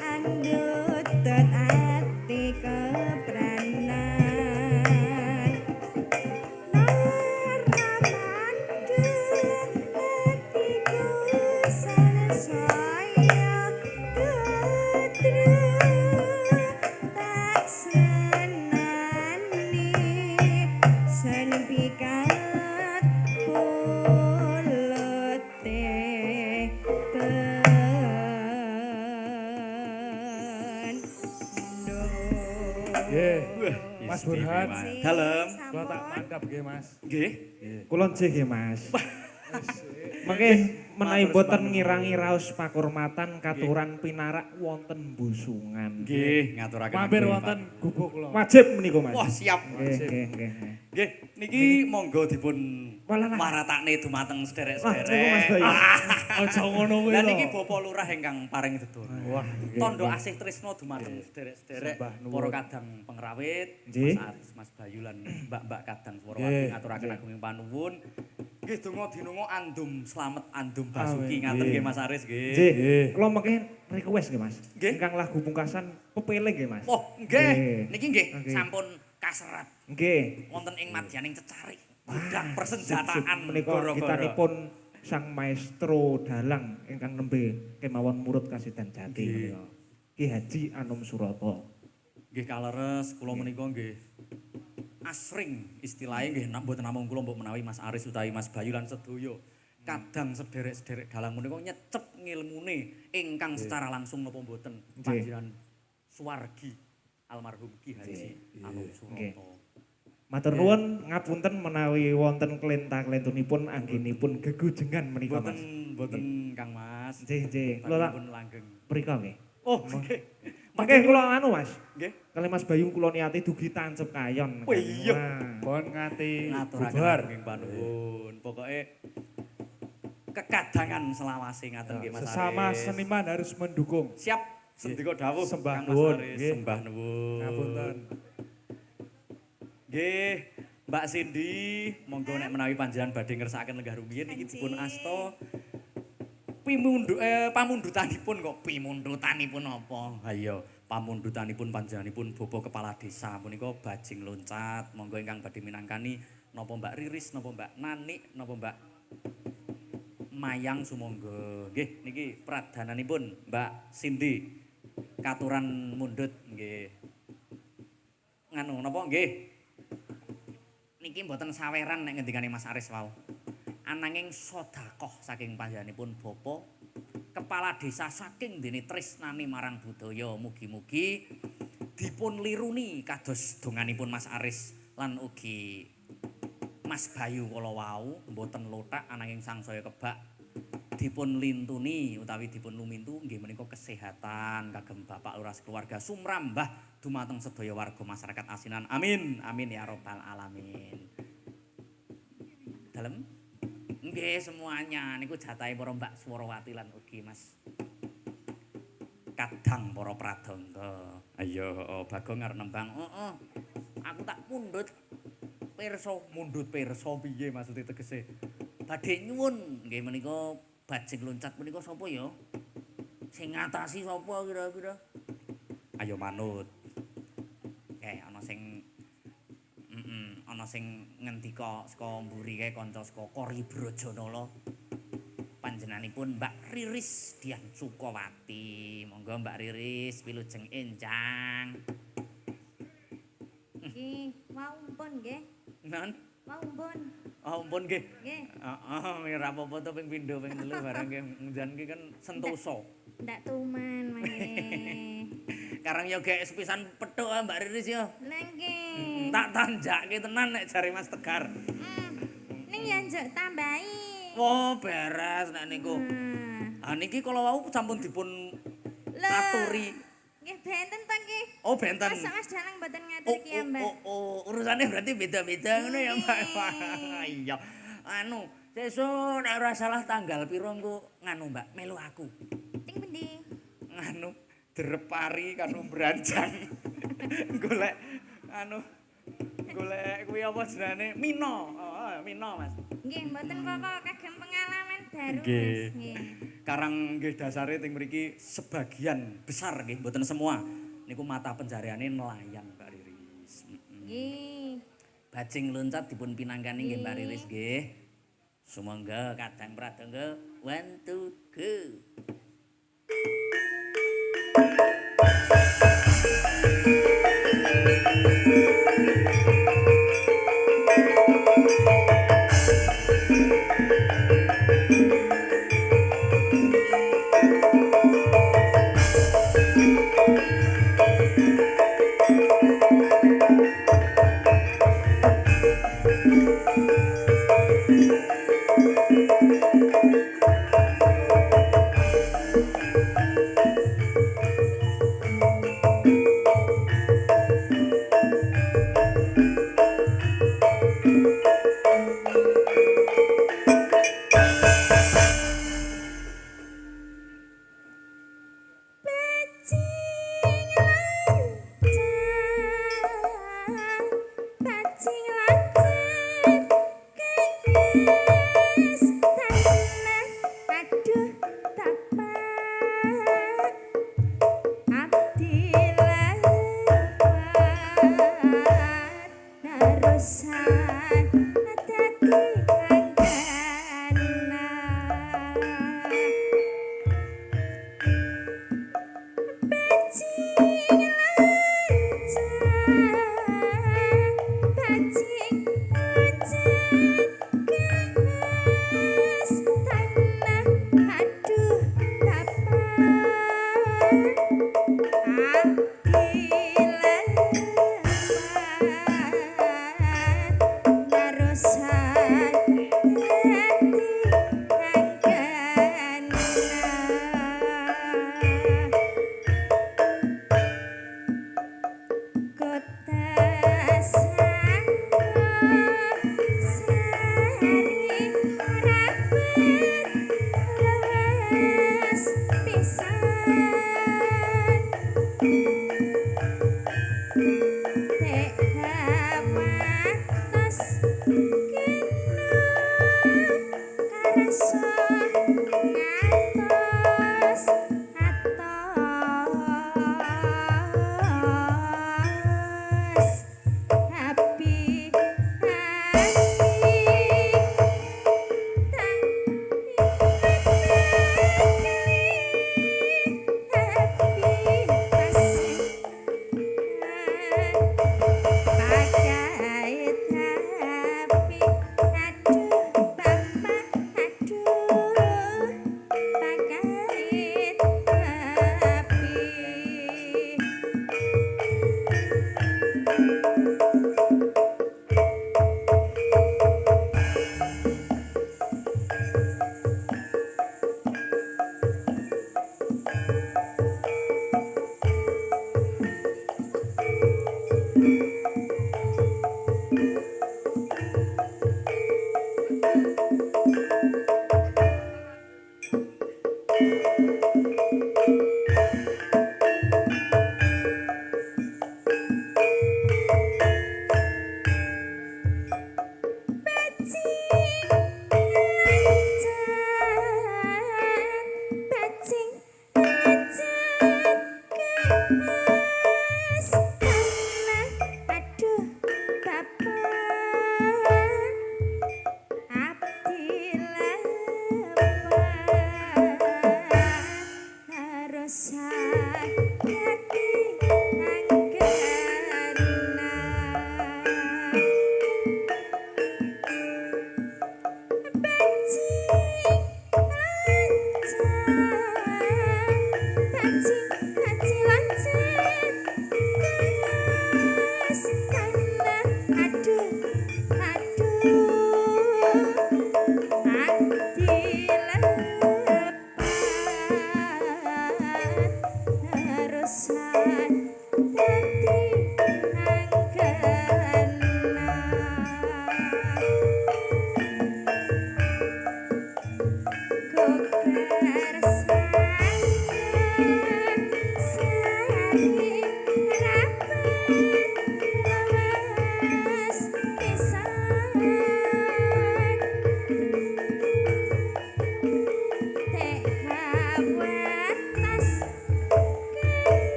[SPEAKER 3] andut ati kepranan naramandu atiku sanesaya putru tak senani senpikat pulute
[SPEAKER 5] Nggih. Mas Burhan.
[SPEAKER 1] Dalem.
[SPEAKER 5] Kula tak mantap nggih, Mas.
[SPEAKER 1] Nggih.
[SPEAKER 4] Kula nggih nggih, Mas. Mengke menawi boten ngirangi raos pakurmatan katuran pinarak wonten busungan.
[SPEAKER 1] Nggih, ngaturaken.
[SPEAKER 5] Mampir
[SPEAKER 1] nggih,
[SPEAKER 5] wonten
[SPEAKER 1] Pak.
[SPEAKER 5] gubuk kula.
[SPEAKER 4] Wajib menika, Mas.
[SPEAKER 1] Wah, siap.
[SPEAKER 4] Nggih, nggih, nggih.
[SPEAKER 1] Nggih, niki monggo dipun
[SPEAKER 4] Walah, lah.
[SPEAKER 1] waratakne dumateng
[SPEAKER 4] Wah,
[SPEAKER 1] sederek-sederek.
[SPEAKER 4] cukup, Mas Bayu.
[SPEAKER 5] Aja ngono kuwi
[SPEAKER 1] Lah
[SPEAKER 5] lho.
[SPEAKER 1] niki Bapak Lurah ingkang paring dedonga.
[SPEAKER 5] Wah,
[SPEAKER 1] Tondo asih tresno dumateng sederek-sederek
[SPEAKER 5] Sembah nuwun.
[SPEAKER 1] para kadang pengrawit,
[SPEAKER 4] Nggih.
[SPEAKER 1] Mas Aris, Mas Bayu lan mbak-mbak kadang swara
[SPEAKER 5] Nggih,
[SPEAKER 1] ati ngaturaken agunging panuwun. Nggih donga dinunga andum slamet andum basuki
[SPEAKER 5] Amin.
[SPEAKER 1] ngaten
[SPEAKER 5] Nggih.
[SPEAKER 1] nggih Mas Aris nggih.
[SPEAKER 4] Nggih. Kula mengke request nggih, Mas.
[SPEAKER 1] Nggih.
[SPEAKER 4] Ingkang lagu pungkasan pepele nggih, Mas.
[SPEAKER 1] Oh, nggih.
[SPEAKER 4] Nggih.
[SPEAKER 1] Niki nggih
[SPEAKER 4] Nggih.
[SPEAKER 1] sampun kaserat
[SPEAKER 4] Nggih.
[SPEAKER 1] wonten ing madyaning cecarik. Budak
[SPEAKER 4] Sip-sip.
[SPEAKER 1] persenjataan
[SPEAKER 4] Menika
[SPEAKER 1] gara-gara.
[SPEAKER 4] gitanipun sang maestro dalang ingkang nembe kemawon murut kasidan jati
[SPEAKER 1] Nggih.
[SPEAKER 4] menika. Ki Haji Anum Surata.
[SPEAKER 1] Nggih kaleres kula menika nggih asring istilahnya nggih mboten namung kula mbok menawi Mas Aris utawi Mas Bayu lan sedaya kadang sederek-sederek dalang menika nyecep ngilmune ingkang secara langsung napa mboten
[SPEAKER 4] Nggih.
[SPEAKER 1] panjenengan Suwargi almarhum Ki Haji Anum Surata.
[SPEAKER 4] Matur nuwun ngapunten menawi wonten klenta-klentunipun anggenipun gegujengan menika,
[SPEAKER 1] Mboten
[SPEAKER 4] Mas.
[SPEAKER 1] mboten Kang Mas.
[SPEAKER 4] Nggih, nggih. Kula tak
[SPEAKER 1] Pun langgeng.
[SPEAKER 4] prika nggih.
[SPEAKER 1] Oh, nggih.
[SPEAKER 4] Mangke kula anu, Mas.
[SPEAKER 1] Nggih.
[SPEAKER 4] Kali Mas Bayu kula niati dugi tancep kayon.
[SPEAKER 1] Wah, iya.
[SPEAKER 4] Wah.
[SPEAKER 5] Pun nganti
[SPEAKER 1] Ngaturaken
[SPEAKER 5] bubar.
[SPEAKER 1] agunging panuwun. Pokoke kekadangan selawase ngaten nggih Mas Aris.
[SPEAKER 5] Sesama seniman harus mendukung.
[SPEAKER 1] Siap. Sendika dawuh
[SPEAKER 5] Sembah
[SPEAKER 1] Kang Mas
[SPEAKER 5] nuwun,
[SPEAKER 1] Aris.
[SPEAKER 5] nggih.
[SPEAKER 1] Sembah nuwun.
[SPEAKER 5] Ngapunten.
[SPEAKER 1] Nggih, Mbak Cindy, monggo nek menawi panjenengan badhe ngersakaken lenggah rumiyin iki
[SPEAKER 3] Panji.
[SPEAKER 1] dipun asta pamundutanipun kok pimundutanipun apa? Ha iya, pamundutanipun panjenenganipun Bapak Kepala Desa punika bajing loncat. Monggo ingkang badhe minangkani napa Mbak Riris, napa Mbak Nanik, napa Mbak Mayang sumangga. Nggih, niki pradananipun Mbak Cindy. Katuran mundhut nggih.
[SPEAKER 2] nganu napa nggih? Niki mboten saweran nek ngendikane Mas Aris wau. Ananging sedekah saking panjenenganipun Bapa kepala desa saking dene tresnane marang budaya mugi-mugi dipun liruni kados donganipun Mas Aris lan ugi Mas Bayu kala wau mboten lothak ananging sangsaya kebak dipun lintuni utawi dipun lumintu nggih menika kesehatan kagem bapak lurah keluarga sumrambah dumateng sedaya warga masyarakat asinan. Amin. Amin ya rabbal alamin. Dalem? Nggih semuanya niku jatahe para Mbak Swarawati lan ugi Mas Kadang para pradangga.
[SPEAKER 1] Ayo Bagong arep nembang.
[SPEAKER 2] Heeh. Aku tak mundhut mundhut pirsa piye maksude tegese. Badhe nyuwun nggih menika bajing loncat menika sapa ya? Sing ngatasi sapa kira-kira?
[SPEAKER 1] Ayo manut.
[SPEAKER 2] Kae ana sing ngendika saka mburi kae kanca saka Kori Brojonala. Panjenenganipun Mbak Riris Dian Sukawati. Monggo Mbak Riris wilujeng enjang.
[SPEAKER 3] Nggih, wau pun nggih.
[SPEAKER 2] Non?
[SPEAKER 3] Wau pun.
[SPEAKER 2] Oh, ampun nggih.
[SPEAKER 3] Nggih.
[SPEAKER 2] Heeh, ora apa-apa to ping pindho ping telu barang nggih njan ki kan sentosa.
[SPEAKER 3] Ndak tuman mangke.
[SPEAKER 2] Karang yo gek sepisan pethuk Mbak Riris yo.
[SPEAKER 3] Lah nggih.
[SPEAKER 2] Tak tanjake tenan nek jare Mas Tegar.
[SPEAKER 3] Ning ya njok tambahi.
[SPEAKER 2] Oh, beres nek niku.
[SPEAKER 3] Nah.
[SPEAKER 2] Ah niki kala wau sampun dipun
[SPEAKER 3] Lah.
[SPEAKER 2] aturi.
[SPEAKER 3] Nggih benten to nggih.
[SPEAKER 2] Oh, benten.
[SPEAKER 3] Masa Mas Danang mboten ngatur ki ya, Mbak.
[SPEAKER 2] Urusane berarti beda-beda ngono ya, Mbak. Iya. Anu, sesuk nek ora salah tanggal piro engko nganu, Mbak, melu aku.
[SPEAKER 3] Ting pundi?
[SPEAKER 2] Nganu, derepari karo branjang. Golek golek kuwi apa jenenge? Mino. Oh, Mino, Mas.
[SPEAKER 3] Nggih, mboten apa-apa kagem pengalaman baru,
[SPEAKER 1] Nggih.
[SPEAKER 3] Mas. Nggih.
[SPEAKER 1] Karang nggih dasare teng mriki sebagian besar nggih mboten semua. Niku mata pencariane nelayan Mbak Riris.
[SPEAKER 3] Nggih.
[SPEAKER 2] Bajing loncat dipun pinanggani nggih Mbak Riris nggih. Sumangga kadang pradangga 1 2 go.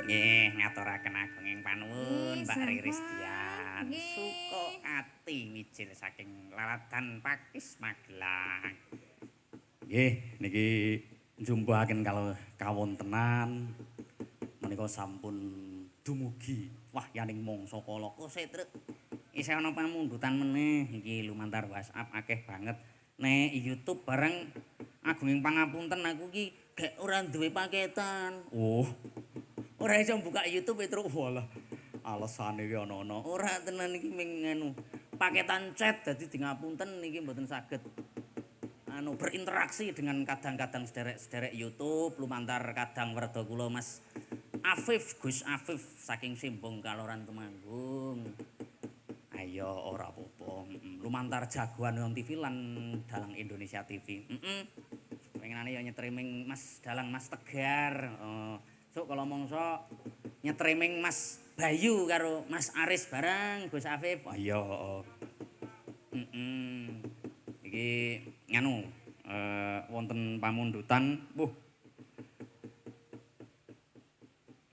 [SPEAKER 2] Nggih, ngaturaken agunging panuwun Mbak
[SPEAKER 3] Sampun.
[SPEAKER 2] Riris Dian.
[SPEAKER 3] Nggih.
[SPEAKER 2] Suka ati wijil saking Laladan Pakis Magelang.
[SPEAKER 1] Nggih, niki njumbuhaken kalau kawontenan menika sampun dumugi wahyaning mangsa kala
[SPEAKER 2] Kosetruk. Isih ana pamundutan meneh iki lumantar WhatsApp akeh banget. Nek YouTube bareng agunging pangapunten aku ki gek ora duwe paketan.
[SPEAKER 1] Oh,
[SPEAKER 2] Ora iso buka YouTube terus
[SPEAKER 1] walah alesane iki ana-ana.
[SPEAKER 2] ora tenan iki ming anu paketan chat dadi di ngapunten niki mboten saged berinteraksi dengan kadang-kadang sederek-sederek YouTube lumantar kadang werda kula Mas Afif Gus Afif saking Simbong Kaloran Temanggung. Ayo ora apa-apa. Lumantar jagoan Yon TV lan Dalang Indonesia TV. Pengenane ya nyetriming Mas Dalang Mas Tegar. Sok kalau mongso nyetriming Mas Bayu karo Mas Aris bareng Gus Afif.
[SPEAKER 1] Iya,
[SPEAKER 2] Iki nganu wonten pamundutan,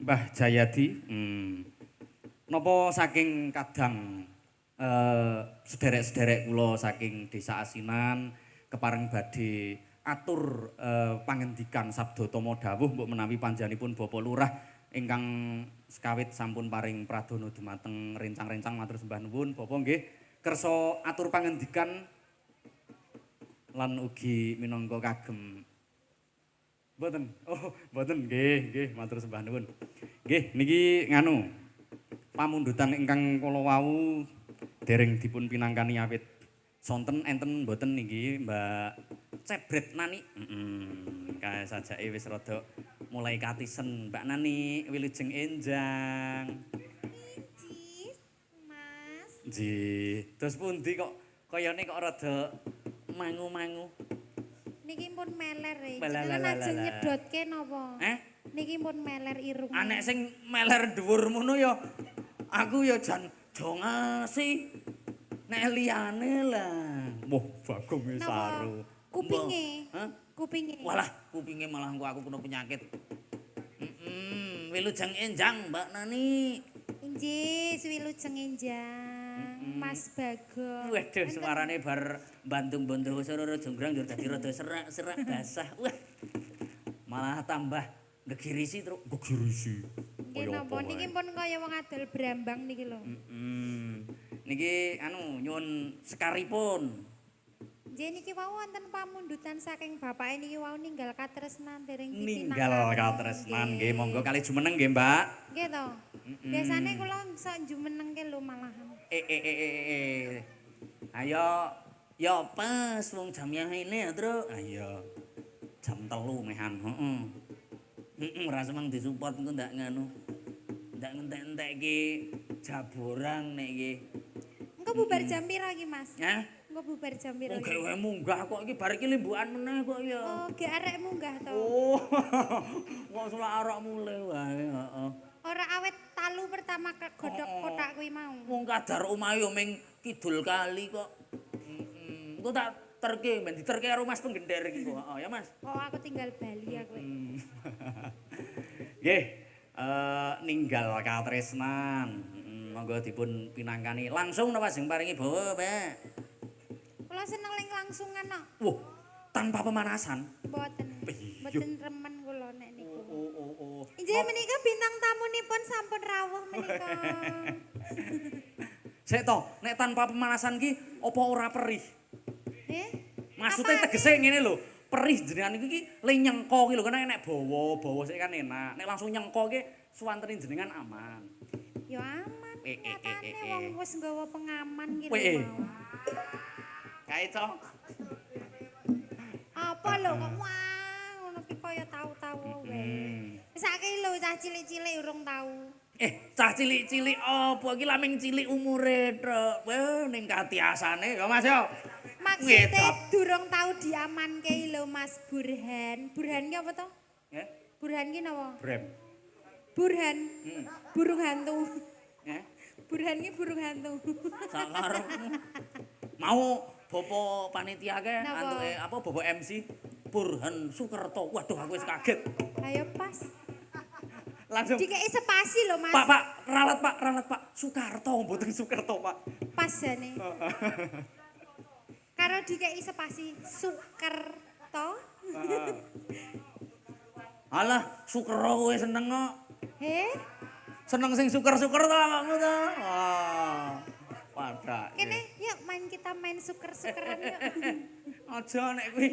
[SPEAKER 1] Mbah Jayadi, napa saking kadang sederek-sederek kula saking Desa Asinan kepareng badhe atur pangendikan sabda tama dawuh mbok menawi panjenenganipun Bapak Lurah ingkang sekawit sampun paring pradana dumateng rencang-rencang matur sembah nuwun Bapak nggih kersa atur pangendikan lan ugi minangka kagem mboten. Oh, mboten nggih, matur sembah nuwun. Nggih, niki nganu pamundutan ingkang kala wau dereng dipun pinangkani awit sonten enten mboten niki Mbak Cebret Nani. Kae sajake wis rada mulai katisen Mbak Nani wilujeng enjang.
[SPEAKER 3] Cis, Mas.
[SPEAKER 1] Nggih, terus pundi kok kayane kok rada mangu-mangu.
[SPEAKER 3] Niki pun meler e.
[SPEAKER 2] Balalalala.
[SPEAKER 3] Jenengan ajeng nyedotke napa? Niki pun meler irung.
[SPEAKER 2] Anek sing meler dhuwur ngono ya aku ya jan do ngasih. Nek liyane lah.
[SPEAKER 1] Wah, Bagong wis saru.
[SPEAKER 3] Kupinge.
[SPEAKER 2] Hah?
[SPEAKER 3] Kupinge.
[SPEAKER 2] Walah, kupinge malah aku kena penyakit. Wilujeng enjang Mbak Nani.
[SPEAKER 3] Injih, wilujeng enjang. Mas Bagong.
[SPEAKER 2] Waduh, suarane bar Bantung-Bantung Sororo Jonggrang yo dadi rada serak-serak basah. Wah. Malah tambah gegirisi terus.
[SPEAKER 1] Gegirisi.
[SPEAKER 3] Nggih napa niki pun kaya wong adol brambang niki lho.
[SPEAKER 2] Niki anu nyuwun sekaripun.
[SPEAKER 3] Nggih niki wau wonten pamundutan saking bapake niki wau ninggal katresnan dereng
[SPEAKER 1] Ninggal katresnan nggih, monggo kali jumeneng nggih, Mbak.
[SPEAKER 3] Nggih to. Biasane kula sak jumenengke lho malahan.
[SPEAKER 2] Ayo ya pas wong jam ini ya, Tru.
[SPEAKER 1] Ayo.
[SPEAKER 2] Jam 3 mehan, ora semang disupport engko ndak nganu. Ndak ngentek-entek iki jaborang nek iki.
[SPEAKER 3] Engko bubar jam pira iki, Mas?
[SPEAKER 2] Hah?
[SPEAKER 3] Engko bubar jam pira?
[SPEAKER 2] Wong gawe munggah kok iki bar iki limbukan meneh kok ya.
[SPEAKER 3] Oh, ge arek munggah to.
[SPEAKER 2] Oh. Kok sulak arek mulai wae, heeh.
[SPEAKER 3] Ora awet talu pertama godhok kotak kuwi mau.
[SPEAKER 2] Wong kadar omahe yo ming kidul kali kok. Engko tak terke ben diterke karo Mas penggender iki kok. Heeh ya, Mas.
[SPEAKER 3] Oh, aku tinggal Bali aku.
[SPEAKER 1] Nggih, ninggal katresnan. Monggo dipun pinangkani langsung napa sing paringi bawa, Mbak.
[SPEAKER 3] Kula seneng ling langsungan kok.
[SPEAKER 1] Wah, tanpa pemanasan.
[SPEAKER 3] Mboten. Mboten remen kula nek niku.
[SPEAKER 1] Oh.
[SPEAKER 3] Injih menika bintang tamunipun sampun rawuh menika.
[SPEAKER 1] Sik to, nek tanpa pemanasan ki apa ora perih? Maksudnya
[SPEAKER 3] Apa
[SPEAKER 1] tegese ngene lho, perih jenengan iki le nyengko ki lho, karena nek bawa sik kan enak. Nek langsung nyengko ki suwantenin jenengan aman.
[SPEAKER 3] Ya aman.
[SPEAKER 1] Eh.
[SPEAKER 3] Nyatane wong wis nggawa pengaman ki
[SPEAKER 1] Weh.
[SPEAKER 3] lho mau.
[SPEAKER 1] Kae to.
[SPEAKER 3] Apa lho kok wah ngono ki kaya tau-tau wae. Saiki lho cah cilik-cilik urung tau.
[SPEAKER 2] Cah cilik-cilik apa iki laming cilik umure tok. Wah ning katiasane ya Mas yo.
[SPEAKER 3] Maksudnya
[SPEAKER 2] Ngedap.
[SPEAKER 3] durung tau diamanke lho Mas Burhan. Burhan ki apa to?
[SPEAKER 2] Nggih.
[SPEAKER 3] Burhan ki napa?
[SPEAKER 1] Brem.
[SPEAKER 3] Burhan. Burung hantu.
[SPEAKER 2] Nggih.
[SPEAKER 3] Burhan ki burung hantu.
[SPEAKER 2] Sakarepmu. Mau Bapak panitia ke
[SPEAKER 3] Napa?
[SPEAKER 2] antuke apa Bapak MC Burhan Sukerto. Waduh aku wis kaget.
[SPEAKER 3] Ayo pas.
[SPEAKER 1] Langsung
[SPEAKER 3] Dikei spasi lho, Mas.
[SPEAKER 1] Pak, ralat Pak. Soekarto, mboten Soekarto, Pak.
[SPEAKER 3] Pas jane. Karo dikei spasi Sukerto.
[SPEAKER 2] Alah, Sukro kowe seneng kok.
[SPEAKER 3] He?
[SPEAKER 2] Seneng sing suker-suker to awakmu to. Padha.
[SPEAKER 3] Kene yuk kita main suker-sukeran yuk.
[SPEAKER 2] Aja nek kuwi.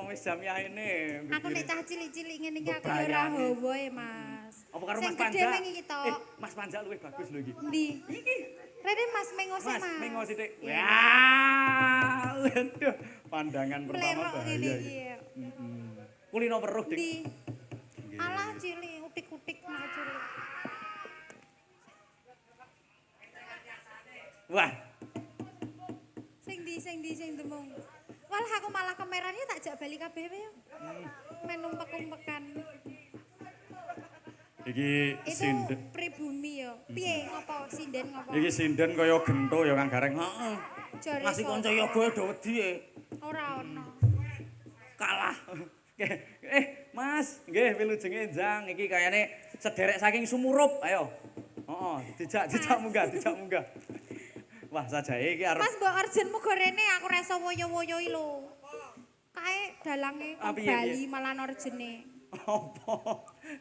[SPEAKER 2] Wis jam yaene.
[SPEAKER 3] Aku nek cah cilik-cilik ngene iki aku ya ora hawa Mas.
[SPEAKER 2] Apa karo
[SPEAKER 3] Sing
[SPEAKER 2] Mas
[SPEAKER 3] gede
[SPEAKER 2] Panja?
[SPEAKER 3] mengi iki tok.
[SPEAKER 2] Mas Panja luwih bagus lho iki.
[SPEAKER 3] Ndi? Rene Mas mengose
[SPEAKER 2] Mas,
[SPEAKER 3] Mas.
[SPEAKER 2] mengo sithik.
[SPEAKER 3] Iya.
[SPEAKER 2] Ya, waduh, pandangan pertama
[SPEAKER 3] Melerok ngene
[SPEAKER 2] bahaya.
[SPEAKER 3] iki.
[SPEAKER 2] iki.
[SPEAKER 3] Ya.
[SPEAKER 2] Kulino weruh, Dik.
[SPEAKER 3] Ndi? Alah cilik, utik-utik nak cilik.
[SPEAKER 2] Wah,
[SPEAKER 3] Sing demung. Walah aku malah kemerannya tak jak bali kabeh wae. Men umpek-umpekan.
[SPEAKER 1] Iki
[SPEAKER 3] Itu
[SPEAKER 1] sinden.
[SPEAKER 3] pribumi ya. Piye ngopo sinden ngopo?
[SPEAKER 1] Iki sinden kaya gento ya Kang Gareng.
[SPEAKER 2] heeh.
[SPEAKER 3] Jare
[SPEAKER 2] Masih
[SPEAKER 3] sapa?
[SPEAKER 2] kanca yoga do wedi e.
[SPEAKER 3] Ora ono.
[SPEAKER 2] Kalah. Mas, nggih wilujenge Enjang iki kayane sederek saking Sumurup. Ayo. Heeh, dijak munggah. Wah, sajae iki arep
[SPEAKER 3] Mas mbok urgenmu gorene aku reso woyo-woyoi lho. Kae dalange
[SPEAKER 2] Ah,
[SPEAKER 3] kok
[SPEAKER 2] piye,
[SPEAKER 3] Bali malah urgene.
[SPEAKER 2] apa?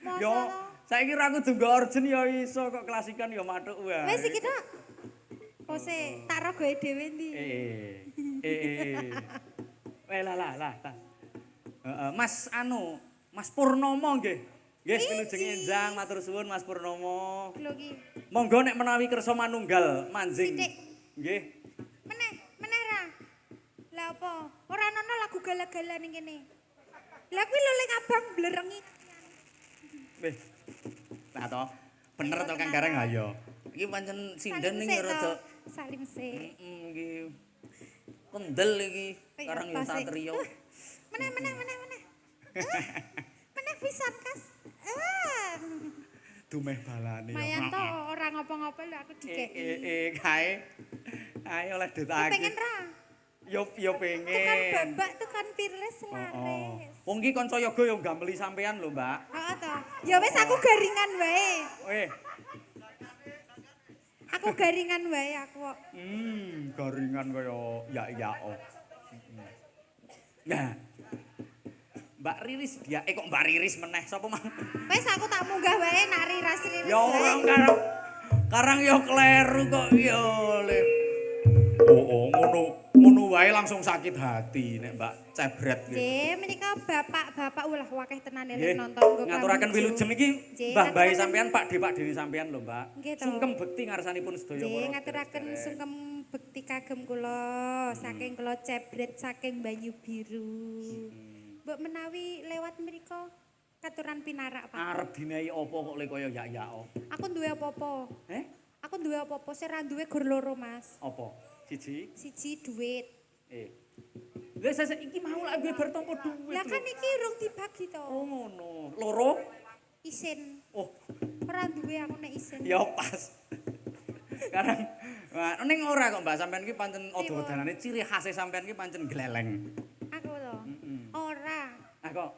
[SPEAKER 3] Masa
[SPEAKER 2] Yo,
[SPEAKER 3] to?
[SPEAKER 2] saiki ra kudu nggo orjen ya iso kok klasikan ya mathuk wae.
[SPEAKER 3] Wis iki tok. Ose tak rogoe dhewe ndi.
[SPEAKER 2] Lah. Heeh, Mas Purnomo nggih. Nggih, wilujenge Enjang, matur suwun Mas Purnomo.
[SPEAKER 3] Lho iki.
[SPEAKER 2] Monggo nek menawi kersa manunggal manjing.
[SPEAKER 3] Sithik.
[SPEAKER 2] Nggih.
[SPEAKER 3] Meneh ra. Lah apa? Ora ono lagu gala-gala ning kene. Lah kuwi lho ling abang blerengi.
[SPEAKER 2] Wih. Nah to, bener to Kang Gareng ha ya. Iki pancen sinden ning rada
[SPEAKER 3] Salim se.
[SPEAKER 2] iki kendel iki karang ya satrio.
[SPEAKER 3] Meneh. Meneh pisan kas.
[SPEAKER 2] Dumeh balane ya.
[SPEAKER 3] Mayan to ora ngopo-ngopo lho aku dikeki.
[SPEAKER 2] Kae. Ayo oleh ditagi.
[SPEAKER 3] Pengen ra?
[SPEAKER 2] Yo
[SPEAKER 3] Tukang
[SPEAKER 2] pengen.
[SPEAKER 3] babak, tukang pirles laris.
[SPEAKER 2] Wong iki kanca yoga yo nggambeli sampean lho, Mbak.
[SPEAKER 3] Heeh to. Ya wis aku garingan wae.
[SPEAKER 2] Weh.
[SPEAKER 3] Aku garingan wae aku kok.
[SPEAKER 2] Garingan kaya ya-ya. Nah. Mbak Riris dia kok Mbak Riris meneh sapa mah?
[SPEAKER 3] Wis aku tak munggah wae nak riras-riris.
[SPEAKER 2] Ya orang karang ya kleru kok ya le. Ngono wae langsung sakit hati nek Mbak cebret gitu.
[SPEAKER 3] Nggih, menika bapak-bapak ulah wakeh tenan
[SPEAKER 2] Nggih,
[SPEAKER 3] nonton nggo.
[SPEAKER 2] ngaturaken wilujeng iki
[SPEAKER 3] Nggih,
[SPEAKER 2] mbah-mbahe
[SPEAKER 3] ngaturaken-
[SPEAKER 2] sampean Pak Deni sampean lho, Mbak.
[SPEAKER 3] Nggih, toh.
[SPEAKER 2] Sungkem bekti ngarsanipun sedaya
[SPEAKER 3] Nggih,
[SPEAKER 2] para
[SPEAKER 3] ngaturaken
[SPEAKER 2] sedherek.
[SPEAKER 3] sungkem bekti kagem kula saking kula cebret saking Banyu Biru. Mbok menawi lewat mriko katuran pinarak, Pak.
[SPEAKER 2] Arep dinehi apa kok le kaya ya-ya.
[SPEAKER 3] Aku duwe apa-apa. Aku duwe apa-apa, sing ra duwe gur loro, Mas.
[SPEAKER 2] Apa? Siji.
[SPEAKER 3] Siji duit.
[SPEAKER 2] Lah sesek iki mau lak duwe bar tampa duit.
[SPEAKER 3] Lah kan
[SPEAKER 2] lho.
[SPEAKER 3] iki rung dibagi to.
[SPEAKER 2] Oh ngono. Loro?
[SPEAKER 3] Isin.
[SPEAKER 2] Oh,
[SPEAKER 3] Ora duwe aku nek isin.
[SPEAKER 2] ya pas. Sekarang ning ora kok Mbak sampean iki pancen
[SPEAKER 3] Pripun?
[SPEAKER 2] odo-odanane ciri khase sampean iki pancen gleleng.
[SPEAKER 3] Aku to. Ora.
[SPEAKER 2] Ah kok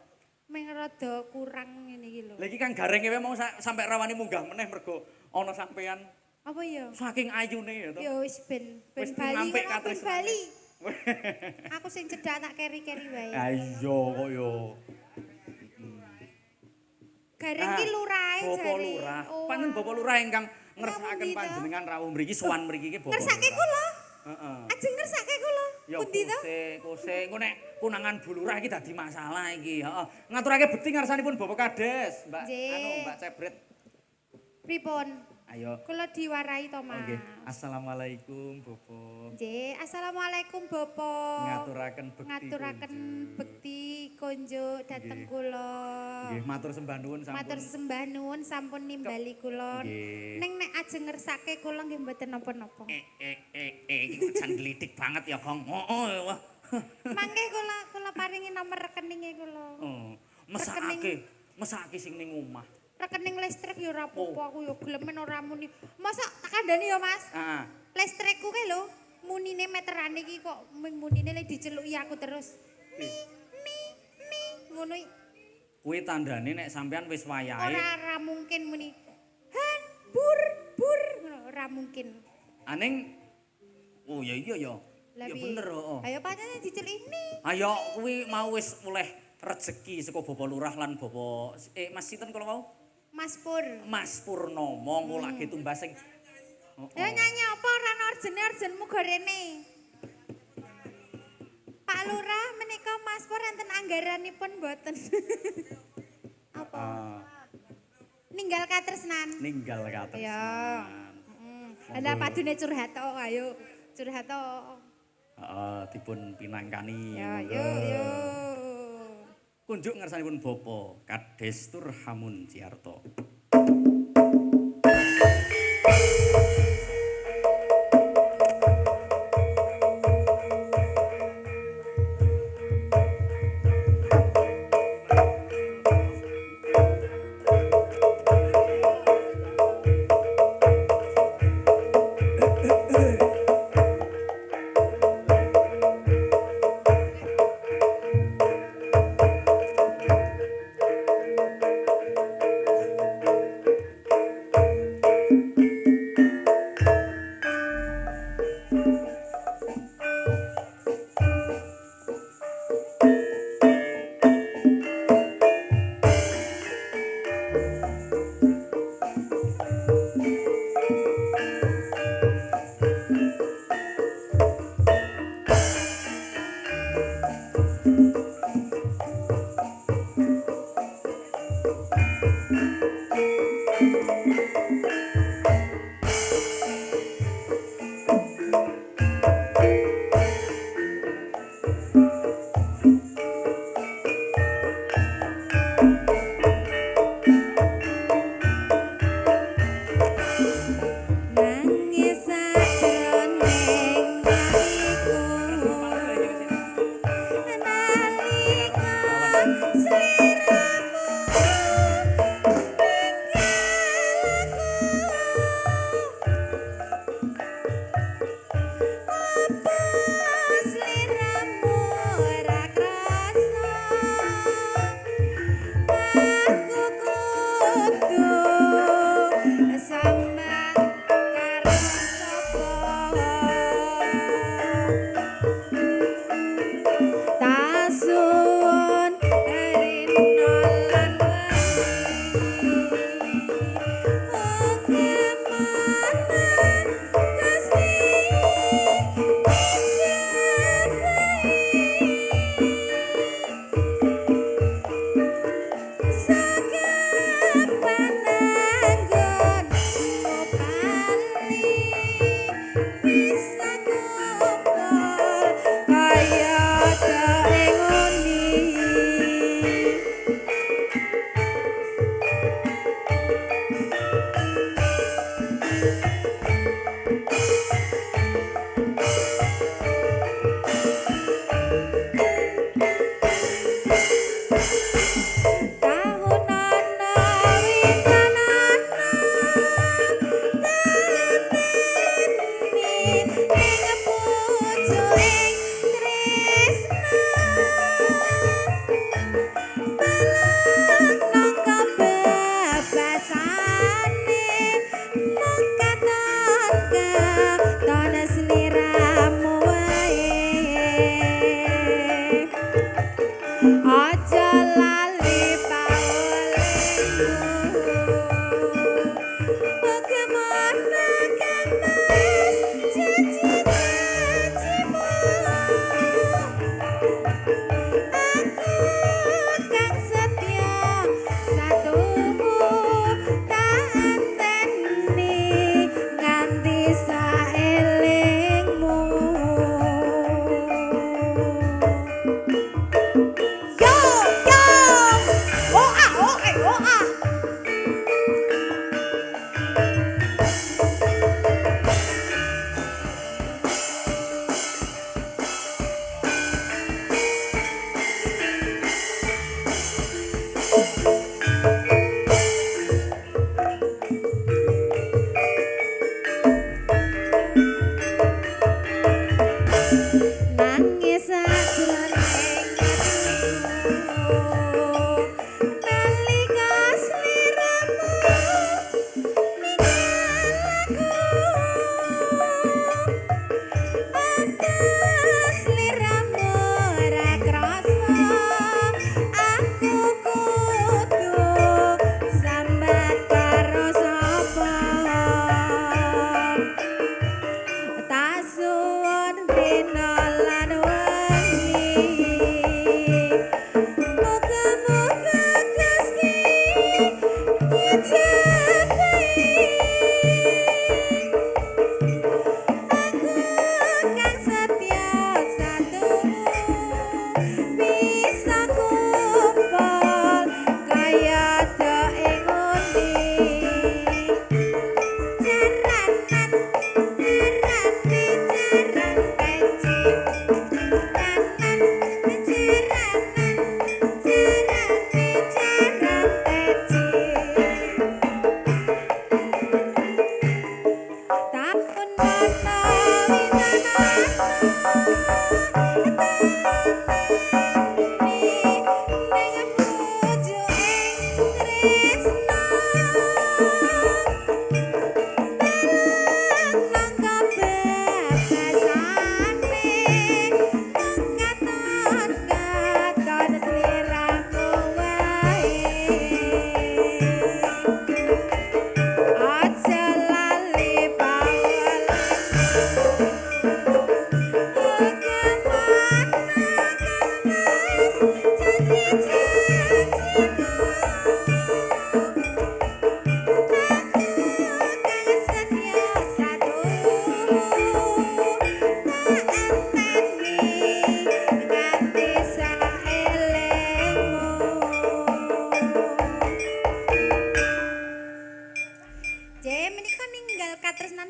[SPEAKER 3] Meng rada kurang ngene iki lho.
[SPEAKER 2] lha iki Kang Gareng wae mau sampe rawani munggah meneh mergo ana sampean
[SPEAKER 3] Apa ya?
[SPEAKER 2] saking ayune ya to.
[SPEAKER 3] Ya wis ben
[SPEAKER 2] Wis
[SPEAKER 3] Bali
[SPEAKER 2] nampik
[SPEAKER 3] ngono, ben
[SPEAKER 2] katresnane.
[SPEAKER 3] Bali. Aku sing cedak tak keri-keri wae.
[SPEAKER 2] Ah iya kok yo.
[SPEAKER 3] Gareng ki lurahe
[SPEAKER 2] Bapak
[SPEAKER 3] jare.
[SPEAKER 2] Lurah.
[SPEAKER 3] Oh,
[SPEAKER 2] Pancen Bapak Lurah ingkang ngersakaken
[SPEAKER 3] Pundi to?
[SPEAKER 2] panjenengan rawuh mriki sowan mriki iki Bapak.
[SPEAKER 3] Ngersake
[SPEAKER 2] Lurah.
[SPEAKER 3] kula.
[SPEAKER 2] Heeh.
[SPEAKER 3] Ajeng ngersake kula.
[SPEAKER 2] Ya
[SPEAKER 3] Pundi to?
[SPEAKER 2] kose engko nek kunangan bulurah iki dadi masalah iki, heeh. Ngaturake bekti ngarsanipun Bapak Kades, Mbak
[SPEAKER 3] Nggih.
[SPEAKER 2] Mbak Cebret.
[SPEAKER 3] Pripun?
[SPEAKER 2] Ayo.
[SPEAKER 3] Kula diwarai to, Mas.
[SPEAKER 2] Nggih. Assalamualaikum, Bapak.
[SPEAKER 3] Nggih, assalamualaikum Bapak.
[SPEAKER 2] Ngaturaken bekti.
[SPEAKER 3] Ngaturaken
[SPEAKER 2] kunjuk.
[SPEAKER 3] bekti konjuk dhateng
[SPEAKER 2] Nggih.
[SPEAKER 3] kula.
[SPEAKER 2] Nggih, matur sembah nuwun sampun.
[SPEAKER 3] Matur sembah nuwun sampun nimbali kula.
[SPEAKER 2] Nggih.
[SPEAKER 3] Ning nek ajeng ngersake kula nggih mboten napa-napa.
[SPEAKER 2] Iki jan glitik banget ya, Kang. Heeh, wah.
[SPEAKER 3] Mangke kula paringi nomor rekeninge kula.
[SPEAKER 2] Oh, mesake sing ning omah.
[SPEAKER 3] Rekening listrik ya ora apa-apa
[SPEAKER 2] Oh.
[SPEAKER 3] aku ya gelemen ora muni. Masa tak kandhani ya, Mas?
[SPEAKER 2] Ah,
[SPEAKER 3] Listrikku kae lho, munine meterane iki kok munine le diceluki aku terus. Mi ngono iki.
[SPEAKER 2] Kuwi tandane nek sampean wis wayahe.
[SPEAKER 3] Ora mungkin muni. Han bur ngono, ora mungkin.
[SPEAKER 2] Aning oh ya iya ya.
[SPEAKER 3] Lah
[SPEAKER 2] Ya
[SPEAKER 3] piye?
[SPEAKER 2] bener, heeh.
[SPEAKER 3] Ayo pancen dicelikne.
[SPEAKER 2] Ayo kuwi mau wis oleh rezeki saka Bapak Lurah lan Bapak Mas sinten kula wau?
[SPEAKER 3] Mas Pur.
[SPEAKER 2] Mas Purnomo ngulake tumbas sing
[SPEAKER 3] Ya nyanyi apa ora ana orjen-orjenmu gorene. Pak Lurah menika Mas Pur enten anggaranipun mboten. Apa? Ninggal katresnan.
[SPEAKER 2] ninggal katresnan.
[SPEAKER 3] Ya. Ada padune curhat tok, ayo curhat tok.
[SPEAKER 2] Heeh, dipun pinangkani.
[SPEAKER 3] Ya,
[SPEAKER 2] monggo.
[SPEAKER 3] yo.
[SPEAKER 2] Kunjuk ngersanipun Bapa Kades Turhamun Ciarto.
[SPEAKER 3] Sakapan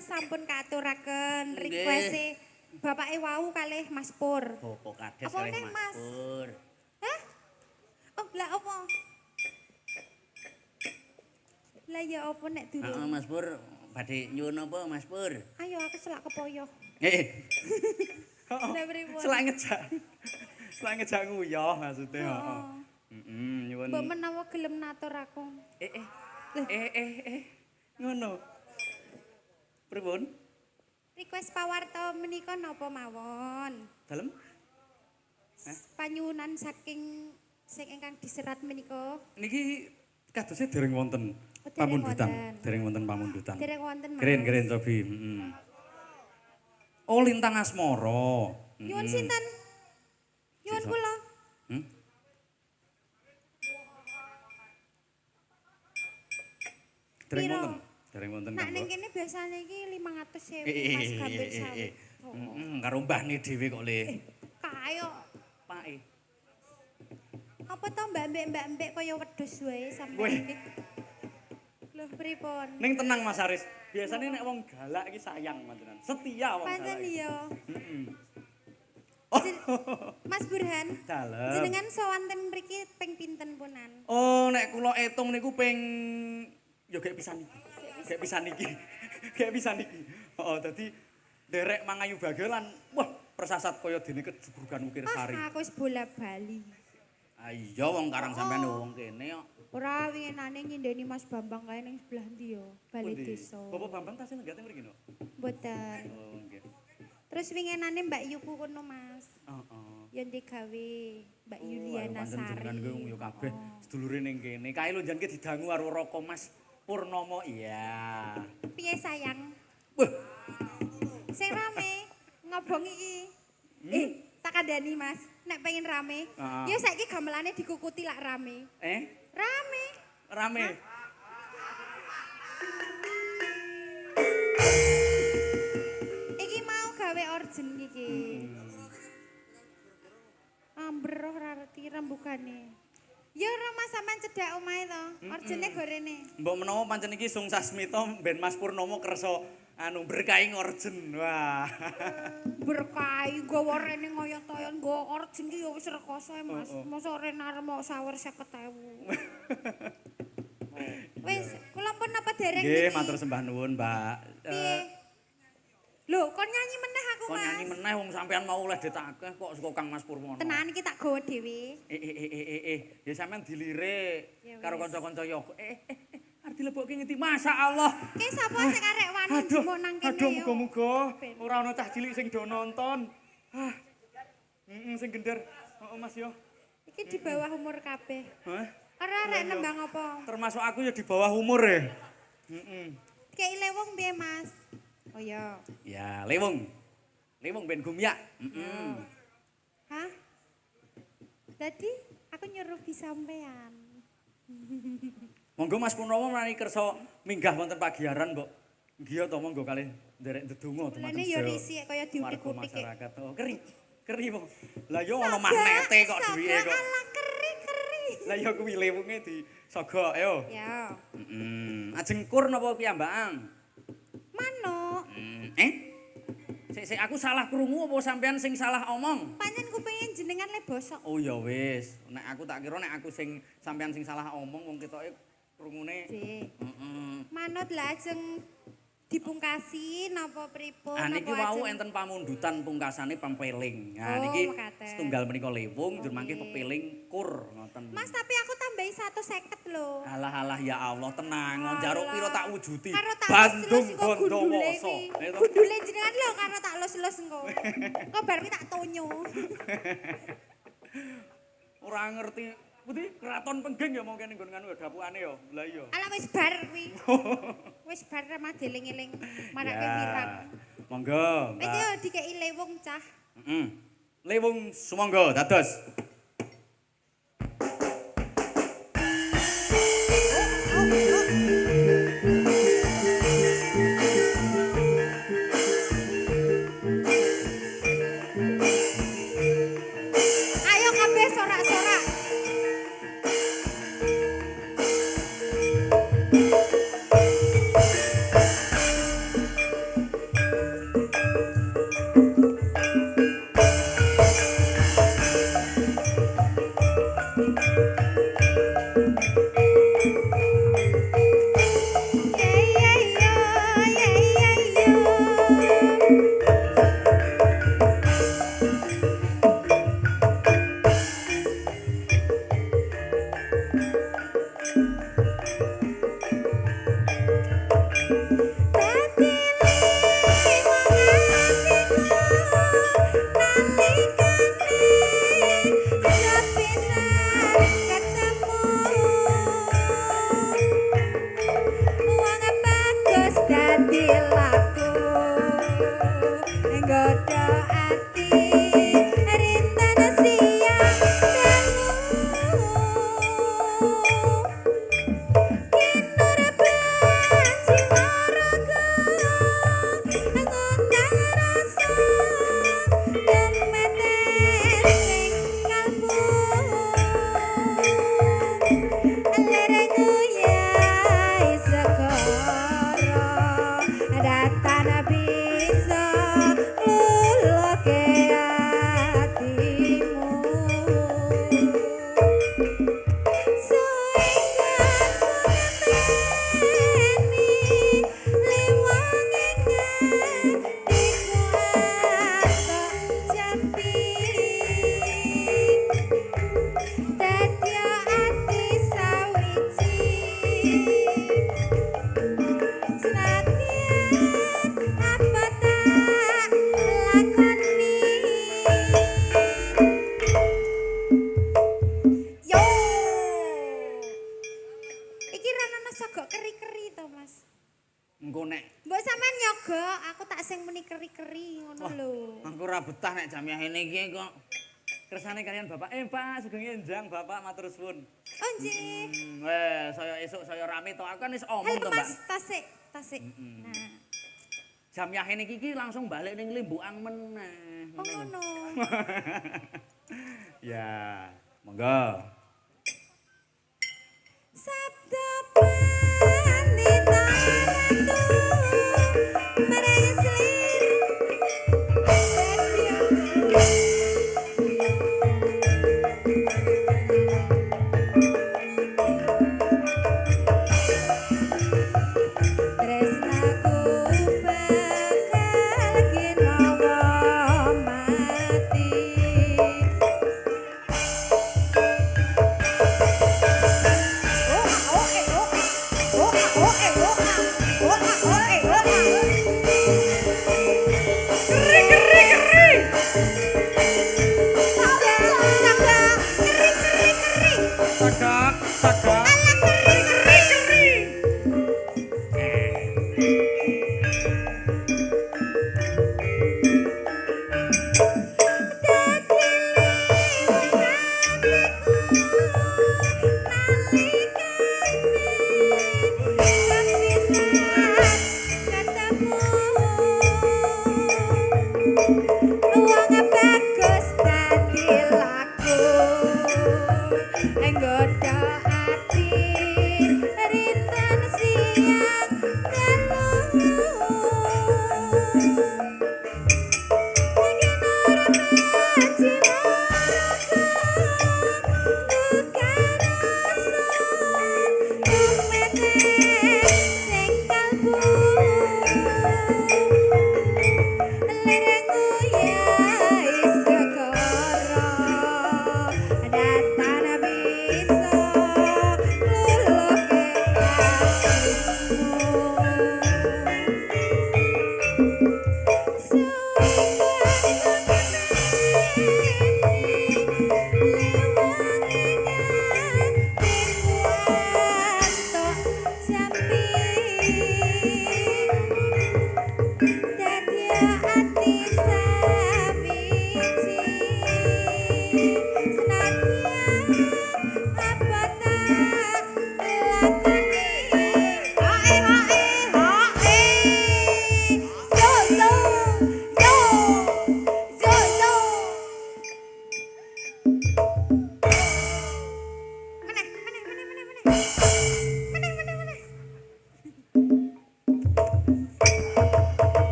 [SPEAKER 3] sampun katuraken
[SPEAKER 2] Nggih.
[SPEAKER 3] request-e bapake wau kalih Mas Pur.
[SPEAKER 2] Bapak kades
[SPEAKER 3] Apa
[SPEAKER 2] kalih
[SPEAKER 3] ning,
[SPEAKER 2] Mas
[SPEAKER 3] Mas?
[SPEAKER 2] Pur.
[SPEAKER 3] Hah? Oh, lah apa? Lah ya apa nek
[SPEAKER 2] Heeh,
[SPEAKER 3] durung?
[SPEAKER 2] Mas Pur, badhe nyuwun apa Mas Pur?
[SPEAKER 3] Ayo aku selak kepoyo.
[SPEAKER 2] Oh,
[SPEAKER 3] Lah pripun?
[SPEAKER 2] selak ngejak. Selak ngejak nguyah maksudnya, heeh.
[SPEAKER 3] Oh.
[SPEAKER 2] Nyuwun.
[SPEAKER 3] Mbok menawa gelem natur aku.
[SPEAKER 2] Ngono. Pripun?
[SPEAKER 3] Request pawarta menika napa mawon?
[SPEAKER 2] Dalem?
[SPEAKER 3] Panyuwunan saking sing ingkang diserat menika.
[SPEAKER 1] Niki kadosnya dereng wonten
[SPEAKER 3] Oh, dereng
[SPEAKER 1] pamundutan,
[SPEAKER 3] wonten.
[SPEAKER 1] dereng wonten pamundutan.
[SPEAKER 3] Dereng wonten Mas.
[SPEAKER 1] Keren Cobi. Oh, Lintang Asmara.
[SPEAKER 3] Nyuwun sinten? Nyuwun
[SPEAKER 1] Sisa.
[SPEAKER 3] kula.
[SPEAKER 1] Dereng
[SPEAKER 3] Piro?
[SPEAKER 1] wonten. Dereng wonten.
[SPEAKER 3] Nak
[SPEAKER 1] Kanggo.
[SPEAKER 3] ning kene biasane iki 500.000 Mas gambar sawit.
[SPEAKER 1] Karo mbahne dhewe kok le.
[SPEAKER 3] Kayo
[SPEAKER 2] Pake.
[SPEAKER 3] apa to mbak-mbek kaya wedhus wae sampeyan
[SPEAKER 1] Weh.
[SPEAKER 3] iki. Lho pripun?
[SPEAKER 1] Ning tenang Mas Aris. Biasanya nek wong galak iki sayang mantenan. Setia wong
[SPEAKER 3] Pancen
[SPEAKER 1] galak. iki.
[SPEAKER 3] iya.
[SPEAKER 1] Oh.
[SPEAKER 3] Mas Burhan,
[SPEAKER 1] Dalem.
[SPEAKER 3] jenengan sowan ten mriki ping pinten punan?
[SPEAKER 1] Oh, nek kula etung niku ping ya gek pisan iki. Gek pisan iki. Gek pisan iki. Heeh, dadi derek mangayu bagelan. Wah, persasat kaya dene kejeburukan Ukir Sari.
[SPEAKER 3] Aku wis bola-bali.
[SPEAKER 2] Ah iya wong karang sampean wong kene kok.
[SPEAKER 3] Ora winginane nyindeni Mas Bambang kae ning sebelah ndi yo, Bali
[SPEAKER 1] Pundi?
[SPEAKER 3] Desa.
[SPEAKER 1] Bapak Bambang tasih nenggate mriki no.
[SPEAKER 3] Mboten.
[SPEAKER 1] Oh, nggih.
[SPEAKER 3] Terus winginane Mbak Yuku kono Mas.
[SPEAKER 1] Heeh.
[SPEAKER 3] Ya ndek gawe Mbak
[SPEAKER 1] Oh,
[SPEAKER 3] Yuliana
[SPEAKER 1] pancen
[SPEAKER 3] Sari.
[SPEAKER 1] jenengan kuwi yo kabeh sedulure ning kene. Kae lho jan ki didangu karo Raka Mas Purnomo. Iya.
[SPEAKER 3] Piye sayang?
[SPEAKER 1] Wah,
[SPEAKER 3] Sing rame ngobong iki. Tak kandhani Mas, nek pengen rame,
[SPEAKER 1] Ah.
[SPEAKER 3] ya saiki gamelane dikukuti lak rame. Rame.
[SPEAKER 1] rame.
[SPEAKER 3] Iki mau gawe orjen iki. Ambroh ora reti rembugane. Ya ora Mas sampean cedhak omahe to. Orjene gorene.
[SPEAKER 1] Mbok menawa pancen iki Sung Sasmita ben Mas Purnomo kersa anu berkahi ngorjen. Wah.
[SPEAKER 3] Berkahi nggawa rene ngoyot-oyot nggawa orjen ki ya wis rekoso ae Mas. Mosok rene arep mau sawer 50.000. Wis, kula pun napa dereng
[SPEAKER 1] Nggih,
[SPEAKER 3] niki?
[SPEAKER 1] matur sembah nuwun, Mbak.
[SPEAKER 3] Piye? Lho, kon nyanyi meneh aku,
[SPEAKER 1] Kok
[SPEAKER 3] Mas.
[SPEAKER 1] nyanyi meneh wong sampean mau oleh ditakeh kok saka Kang Mas Purnomo.
[SPEAKER 3] Tenan iki tak gawa dhewe.
[SPEAKER 1] Ya sampean dilirik
[SPEAKER 3] Ya
[SPEAKER 1] karo
[SPEAKER 3] wis.
[SPEAKER 1] kanca-kanca yo. Arep dilebokke ngendi? Masyaallah.
[SPEAKER 3] Ki sapa sing arek wani
[SPEAKER 1] Aduh,
[SPEAKER 3] njemuk nang kene
[SPEAKER 1] aduh
[SPEAKER 3] yo?
[SPEAKER 1] muga-muga
[SPEAKER 3] Ben.
[SPEAKER 1] ora ana cah cilik sing do nonton. Sing gender. Heeh Mas yo.
[SPEAKER 3] Iki di bawah umur kabeh.
[SPEAKER 1] Hah?
[SPEAKER 3] Ora arek nembang apa?
[SPEAKER 1] Termasuk aku ya di bawah umur ya.
[SPEAKER 3] Kei lewong piye, Mas? Oh ya.
[SPEAKER 1] Ya, lewung. Lewung ben gumyak.
[SPEAKER 3] Hah? Tadi aku nyuruh di sampean.
[SPEAKER 2] Monggo Mas Purnomo menawi kersa minggah wonten pagiaran, Mbok. Nggih to monggo kalih nderek ndedonga dumateng
[SPEAKER 3] Mulane yo risik kaya diupik-upik.
[SPEAKER 2] masyarakat. Oh, keri. Keri po. Lah yo ana magnete kok duwike kok.
[SPEAKER 3] Ala keri.
[SPEAKER 2] Lah yo kuwi lewunge disogok yo.
[SPEAKER 3] Ya.
[SPEAKER 2] Ajeng kur napa piyambakan?
[SPEAKER 3] Manuk.
[SPEAKER 2] Sik aku salah krungu apa sampean sing salah omong?
[SPEAKER 3] Pancen kupingin jenengan le bosok.
[SPEAKER 2] Oh ya wis, nek aku tak kira nek aku sing sampean sing salah omong wong ketoke krungune.
[SPEAKER 3] Dik.
[SPEAKER 2] Heeh.
[SPEAKER 3] Manut lah ajeng dipungkasi napa pripun
[SPEAKER 2] Ah niki
[SPEAKER 3] napa
[SPEAKER 2] wau
[SPEAKER 3] ajeng-
[SPEAKER 2] enten pamundutan pungkasane pampeling. Nah
[SPEAKER 3] Oh,
[SPEAKER 2] niki
[SPEAKER 3] mekaten.
[SPEAKER 2] setunggal menika lewung, njur mangke
[SPEAKER 3] Nggih.
[SPEAKER 2] pepeling kur ngoten.
[SPEAKER 3] Mas tapi aku tambahi 150 lho.
[SPEAKER 2] Alah ya Allah tenang, njaruk piro tak wujuti.
[SPEAKER 3] Karo tak
[SPEAKER 2] Bandung
[SPEAKER 3] lus-lus engko gundule
[SPEAKER 2] Bondowoso.
[SPEAKER 3] iki. Gundule jenengan lho karo tak lus-lus engko. Engko bar kuwi tak tonyo.
[SPEAKER 2] Ora ngerti pundi keraton pengging ya mungkin nggon nganu dapukane ya. Lah iya.
[SPEAKER 3] Ala wis bar kuwi. Wis bar madeling-eling marake wirang.
[SPEAKER 2] Monggo,
[SPEAKER 3] Wis
[SPEAKER 2] Mbak.
[SPEAKER 3] yo dikeki lewung cah.
[SPEAKER 2] Heeh. Lewung sumangga dados.
[SPEAKER 3] Ayo kabeh sorak-sorak.
[SPEAKER 2] betah nek jamiah ini iki kok kersane kalian Bapak. Pak, sugeng enjang Bapak matur suwun.
[SPEAKER 3] Oh nggih.
[SPEAKER 2] Saya esuk saya rame to. Aku kan wis omong
[SPEAKER 3] Halo
[SPEAKER 2] to, Mbak.
[SPEAKER 3] Mas, tasik, tasik. Nah,
[SPEAKER 2] Jamiah ini iki langsung balik ning Limbuang meneh.
[SPEAKER 3] oh ngono.
[SPEAKER 2] Ya, monggo.
[SPEAKER 3] Sabda pandita ratu mereslir tresnaku bakal ginawa mati.
[SPEAKER 2] Sagak, sagak.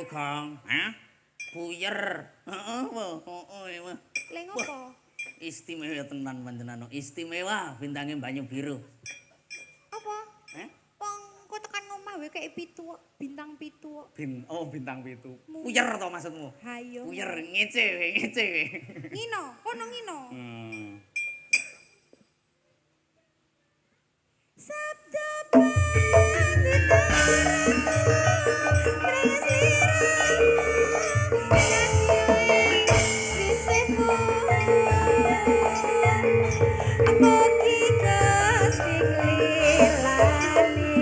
[SPEAKER 2] Gong. Hah? Buyer. Heeh, wah.
[SPEAKER 3] Lha ngopo?
[SPEAKER 2] Istimewa tenan panjenengan. Istimewa bintange banyu biru.
[SPEAKER 3] Apa?
[SPEAKER 2] Hah?
[SPEAKER 3] Wong kok tekan ngomah wae kaya pitu kok, bintang pitu kok.
[SPEAKER 2] Bintang pitu. Puyer to maksudmu?
[SPEAKER 3] Hayo.
[SPEAKER 2] Puyer ngece we.
[SPEAKER 3] Ngino, kono ngino. Sabda pamitaran mringes liramu nang sisihmu mugi Gusti nglilani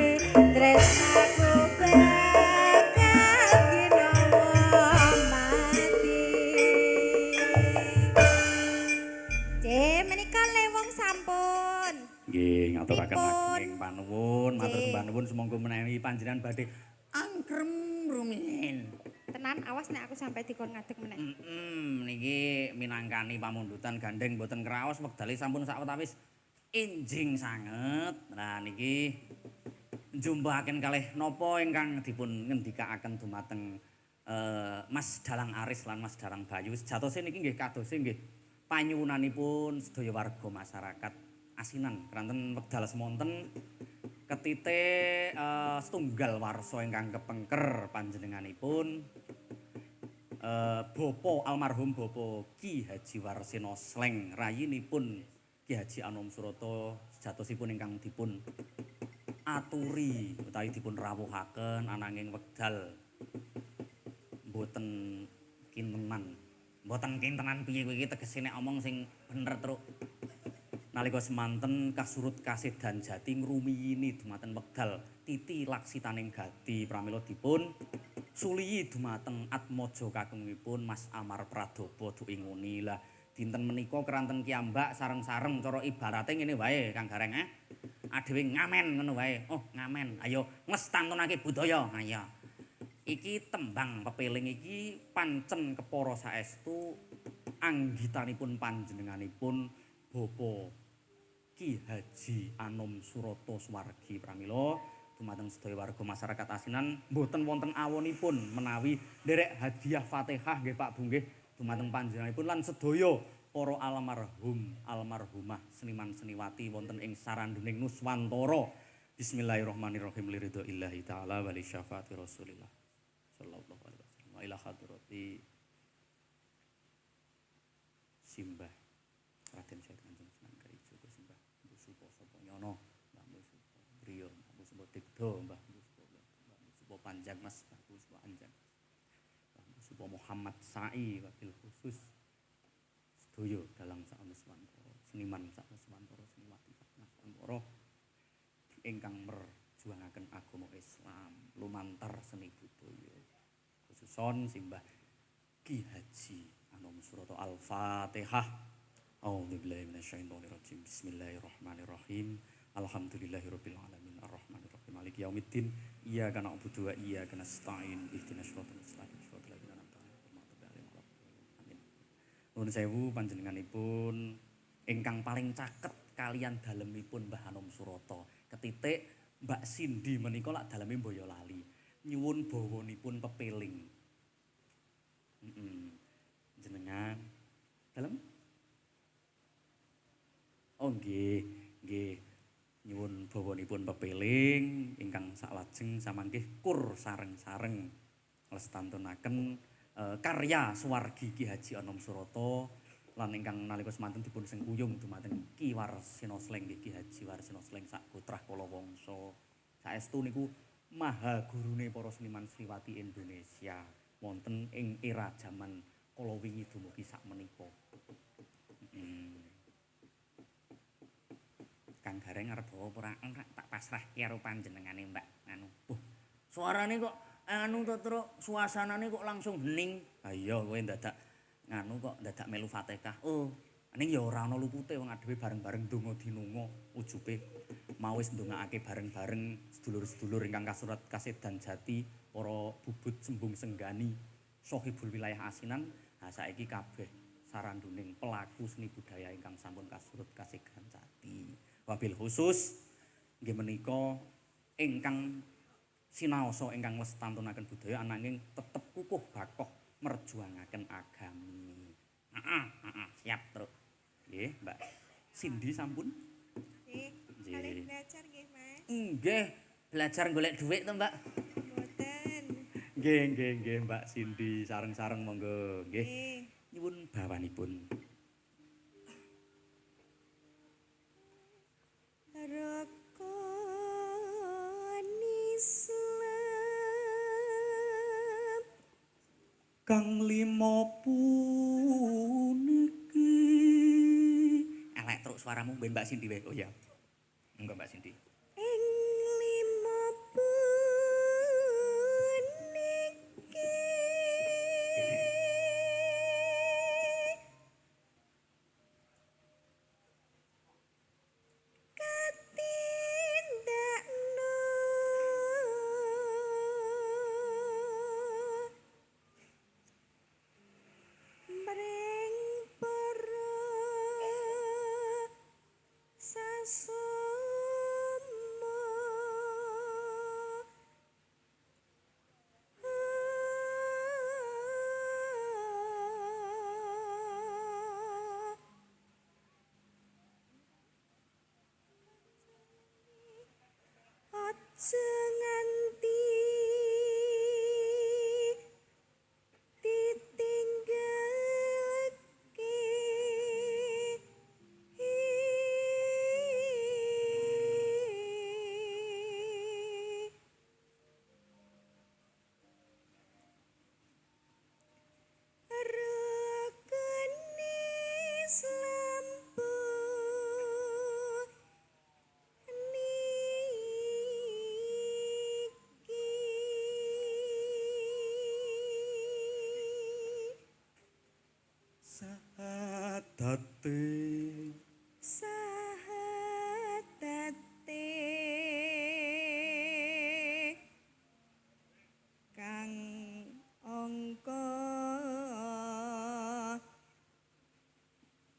[SPEAKER 3] tresnaku bakal ginawa mati. Menika lewung sampun.
[SPEAKER 1] Nggih, ngaturaken
[SPEAKER 3] Pripun?
[SPEAKER 1] ageng panuwun, matur
[SPEAKER 3] Nggih.
[SPEAKER 1] sembah nuwun sumangga menawi panjenengan badhe
[SPEAKER 2] Angkrem rumiyin.
[SPEAKER 3] Tenan awas nek aku sampai dikon ngadeg meneh.
[SPEAKER 2] Niki minangkani pamundutan gandeng boten kraos wektale sampun sawetawis enjing sanget. Nah niki njumbahaken kalih napa ingkang dipun ngendikaaken dumateng Mas Dalang Aris lan Mas Dalang Bayu. Sejatose niki nggih kadose nggih panyuwunanipun sedaya warga masyarakat Asinan keranten wekdal semonten ketite setunggal warsa ingkang kepengker panjenenganipun Bapa almarhum Bapa Ki Haji Warsena Sleng rayinipun Ki Haji Anom Surata sejatosipun ingkang dipun aturi utawi dipun rawuhaken ananging wekdal mboten kintenan. Mboten kintenan piye kowe iki tegese nek omong sing bener truk. Nalika semanten kasurut kasedan jati ngrumiyini dumateng wekdal titi laksitaning gati pramila dipun suliyi dumateng atmaja kakungipun Mas Amar Pradopo duinguni. Lah dinten menika keranten kiambak sareng-sareng cara ibarate ngene wae Kang Gareng adewe ngamen ngono wae. Oh, ngamen. Ayo nglestantunake budaya. Ayo. Iki tembang pepeling iki pancen kepara saestu anggitanipun panjenenganipun Bapa Ki Haji Anom Surata Suwargi pramila dumateng sedaya warga masyarakat Asinan mboten wonten awonipun menawi nderek hadiah Fatihah nggih Pak Bu nggih dumateng panjenenganipun lan sedaya para almarhum almarhumah seniman seniwati wonten ing saranduning Nuswantara. Bismillahirrahmanirrahim liridho illahi ta'ala wa li syafaati Rasulillah sallallahu alaihi wasallam wa ila hadrati Simbah Raden Syed Kanjeng Sunan Kalijaga Simbah Mpu Supa Sapa Nyono Mbah Mpu Supa Priyo Mbah Mpu Supa Digdo Mbah Mpu Supa Panjang Mas Mbah Mpu Supa Anjang Mbah Mpu Supa Muhammad Sa'i wabil khusus sedaya dalang sak Nuswantara seniman sak Nuswantara seniwati sak Nuswantara ingkang merjuangaken agama Islam lumantar seni budaya khususon simbah Ki Haji Anom Surata Al-Fatihah. A'udzubillahi minasyaitonirrajim. Bismillahirrahmanirrahim. Alhamdulillahirabbil alamin arrahmanirrahim maliki yaumiddin. Iyyaka na'budu wa iyyaka nasta'in. Ihdinas siratal mustaqim siratal ladzina an'amta 'alaihim amin. Nuwun sewu panjenenganipun ingkang paling caket kalian dalemipun Mbah Anom Surata. Ketitik Mbak Cindy menika lak daleme Boyolali. Nyuwun bawanipun pepeling. Jenengan dalem? Oh nggih, nggih. Nyuwun bawanipun pepeling ingkang saklajeng samangkih kur sareng-sareng nglestantunaken karya Suwargi Ki Haji Anom Surata lan ingkang nalika semanten dipun sengkuyung dumateng Ki Warsena Sleng nggih Ki Haji Warsena Sleng sak Gotrah Kalawangsa. Saestu niku maha gurune para seniman sriwati Indonesia wonten ing era jaman kala wingi dumugi sakmenika. Kang Gareng arep bawa ora tak pasrahke karo panjenengane Mbak anu. Suarane kok anu to Truk, suasanane kok langsung hening. Ha iya kowe dadak nganu kok dadak melu Fatihah. Oh, ning ya ora ana lupute wong adewe bareng-bareng donga dinunga ujube mau wis ndongaake bareng-bareng sedulur-sedulur ingkang kasurat kasedan jati, para bubut sembung senggani Sohibul Wilayah Asinan. Ha saiki kabeh saranduning pelaku seni budaya ingkang sampun kasurut kasedan jati. Wabil khusus nggih menika ingkang
[SPEAKER 1] sinaosa ingkang lestantunaken budaya ananging tetep kukuh bakoh merjuangaken agami. Siap, Truk. Nggih, Mbak Cindy sampun?
[SPEAKER 3] Nggih, kalian belajar nggih, Mas?
[SPEAKER 2] Nggih, belajar golek dhuwit to, Mbak.
[SPEAKER 3] Mboten.
[SPEAKER 1] Nggih, Mbak Cindy sareng-sareng monggo. Nggih.
[SPEAKER 3] Nggih.
[SPEAKER 1] Nyuwun bawanipun.
[SPEAKER 3] Rukun Islam
[SPEAKER 1] Kang lima puniki.
[SPEAKER 2] Elek Truk suaramu ben Mbak Cindy wae.
[SPEAKER 1] Oh ya. Monggo Mbak Cindy.
[SPEAKER 3] ing lima puniki katindakno mring para sasoma aja nganti ditinggalke rukun Islam
[SPEAKER 1] Sadate
[SPEAKER 3] sahadate kang angka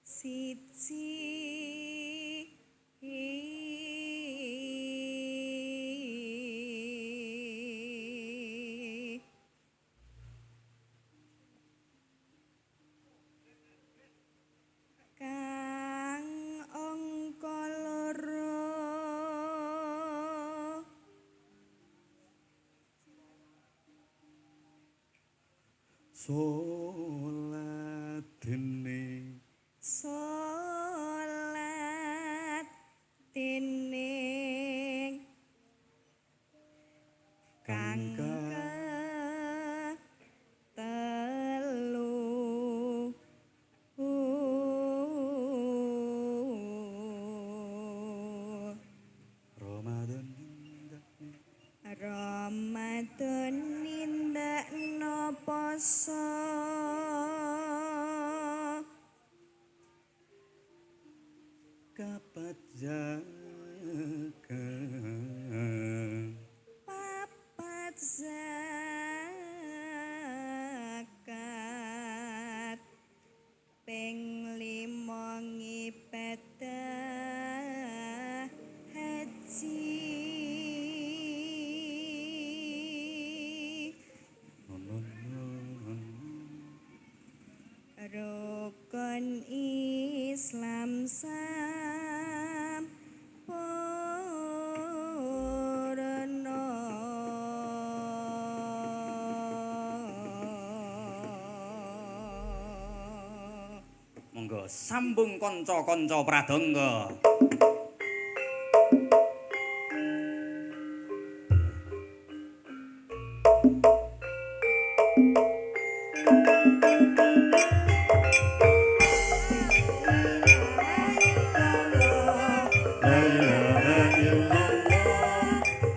[SPEAKER 3] siji kang angka loro
[SPEAKER 1] salat dene
[SPEAKER 3] salat dening kang telu
[SPEAKER 1] Ramadan
[SPEAKER 3] Ramadan nindakno poso
[SPEAKER 1] kapat jaga
[SPEAKER 3] papat zakat ping 5 ngibadah haji rukun Islam sampurna
[SPEAKER 1] monggo sambung kanca-kanca pradangga.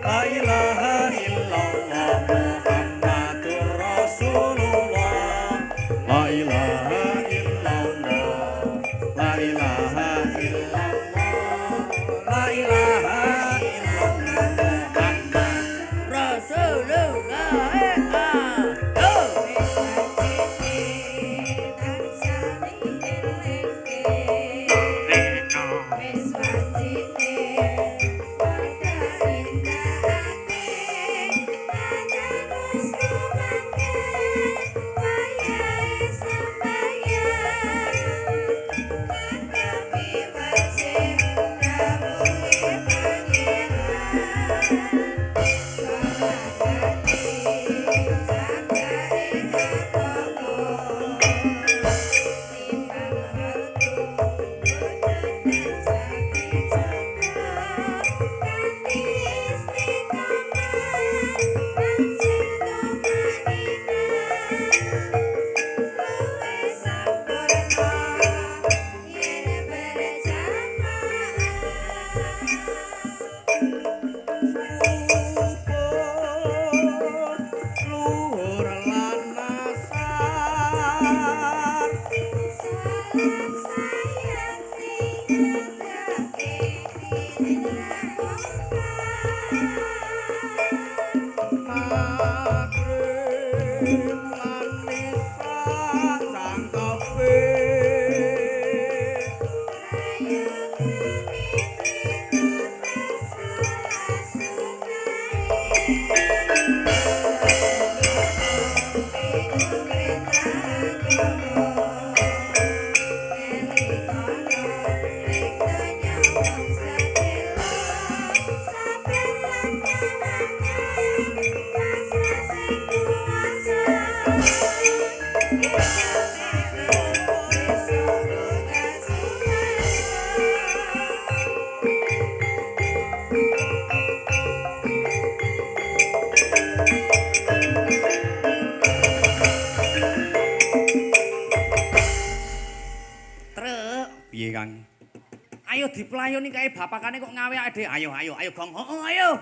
[SPEAKER 1] La ilaha illallah Muhammadur Rasulullah. La ilaha illallah. La ilaha illallah
[SPEAKER 2] kaya diplayoni kae bapakane kok ngawe ade. Ayo Gong. Ayo.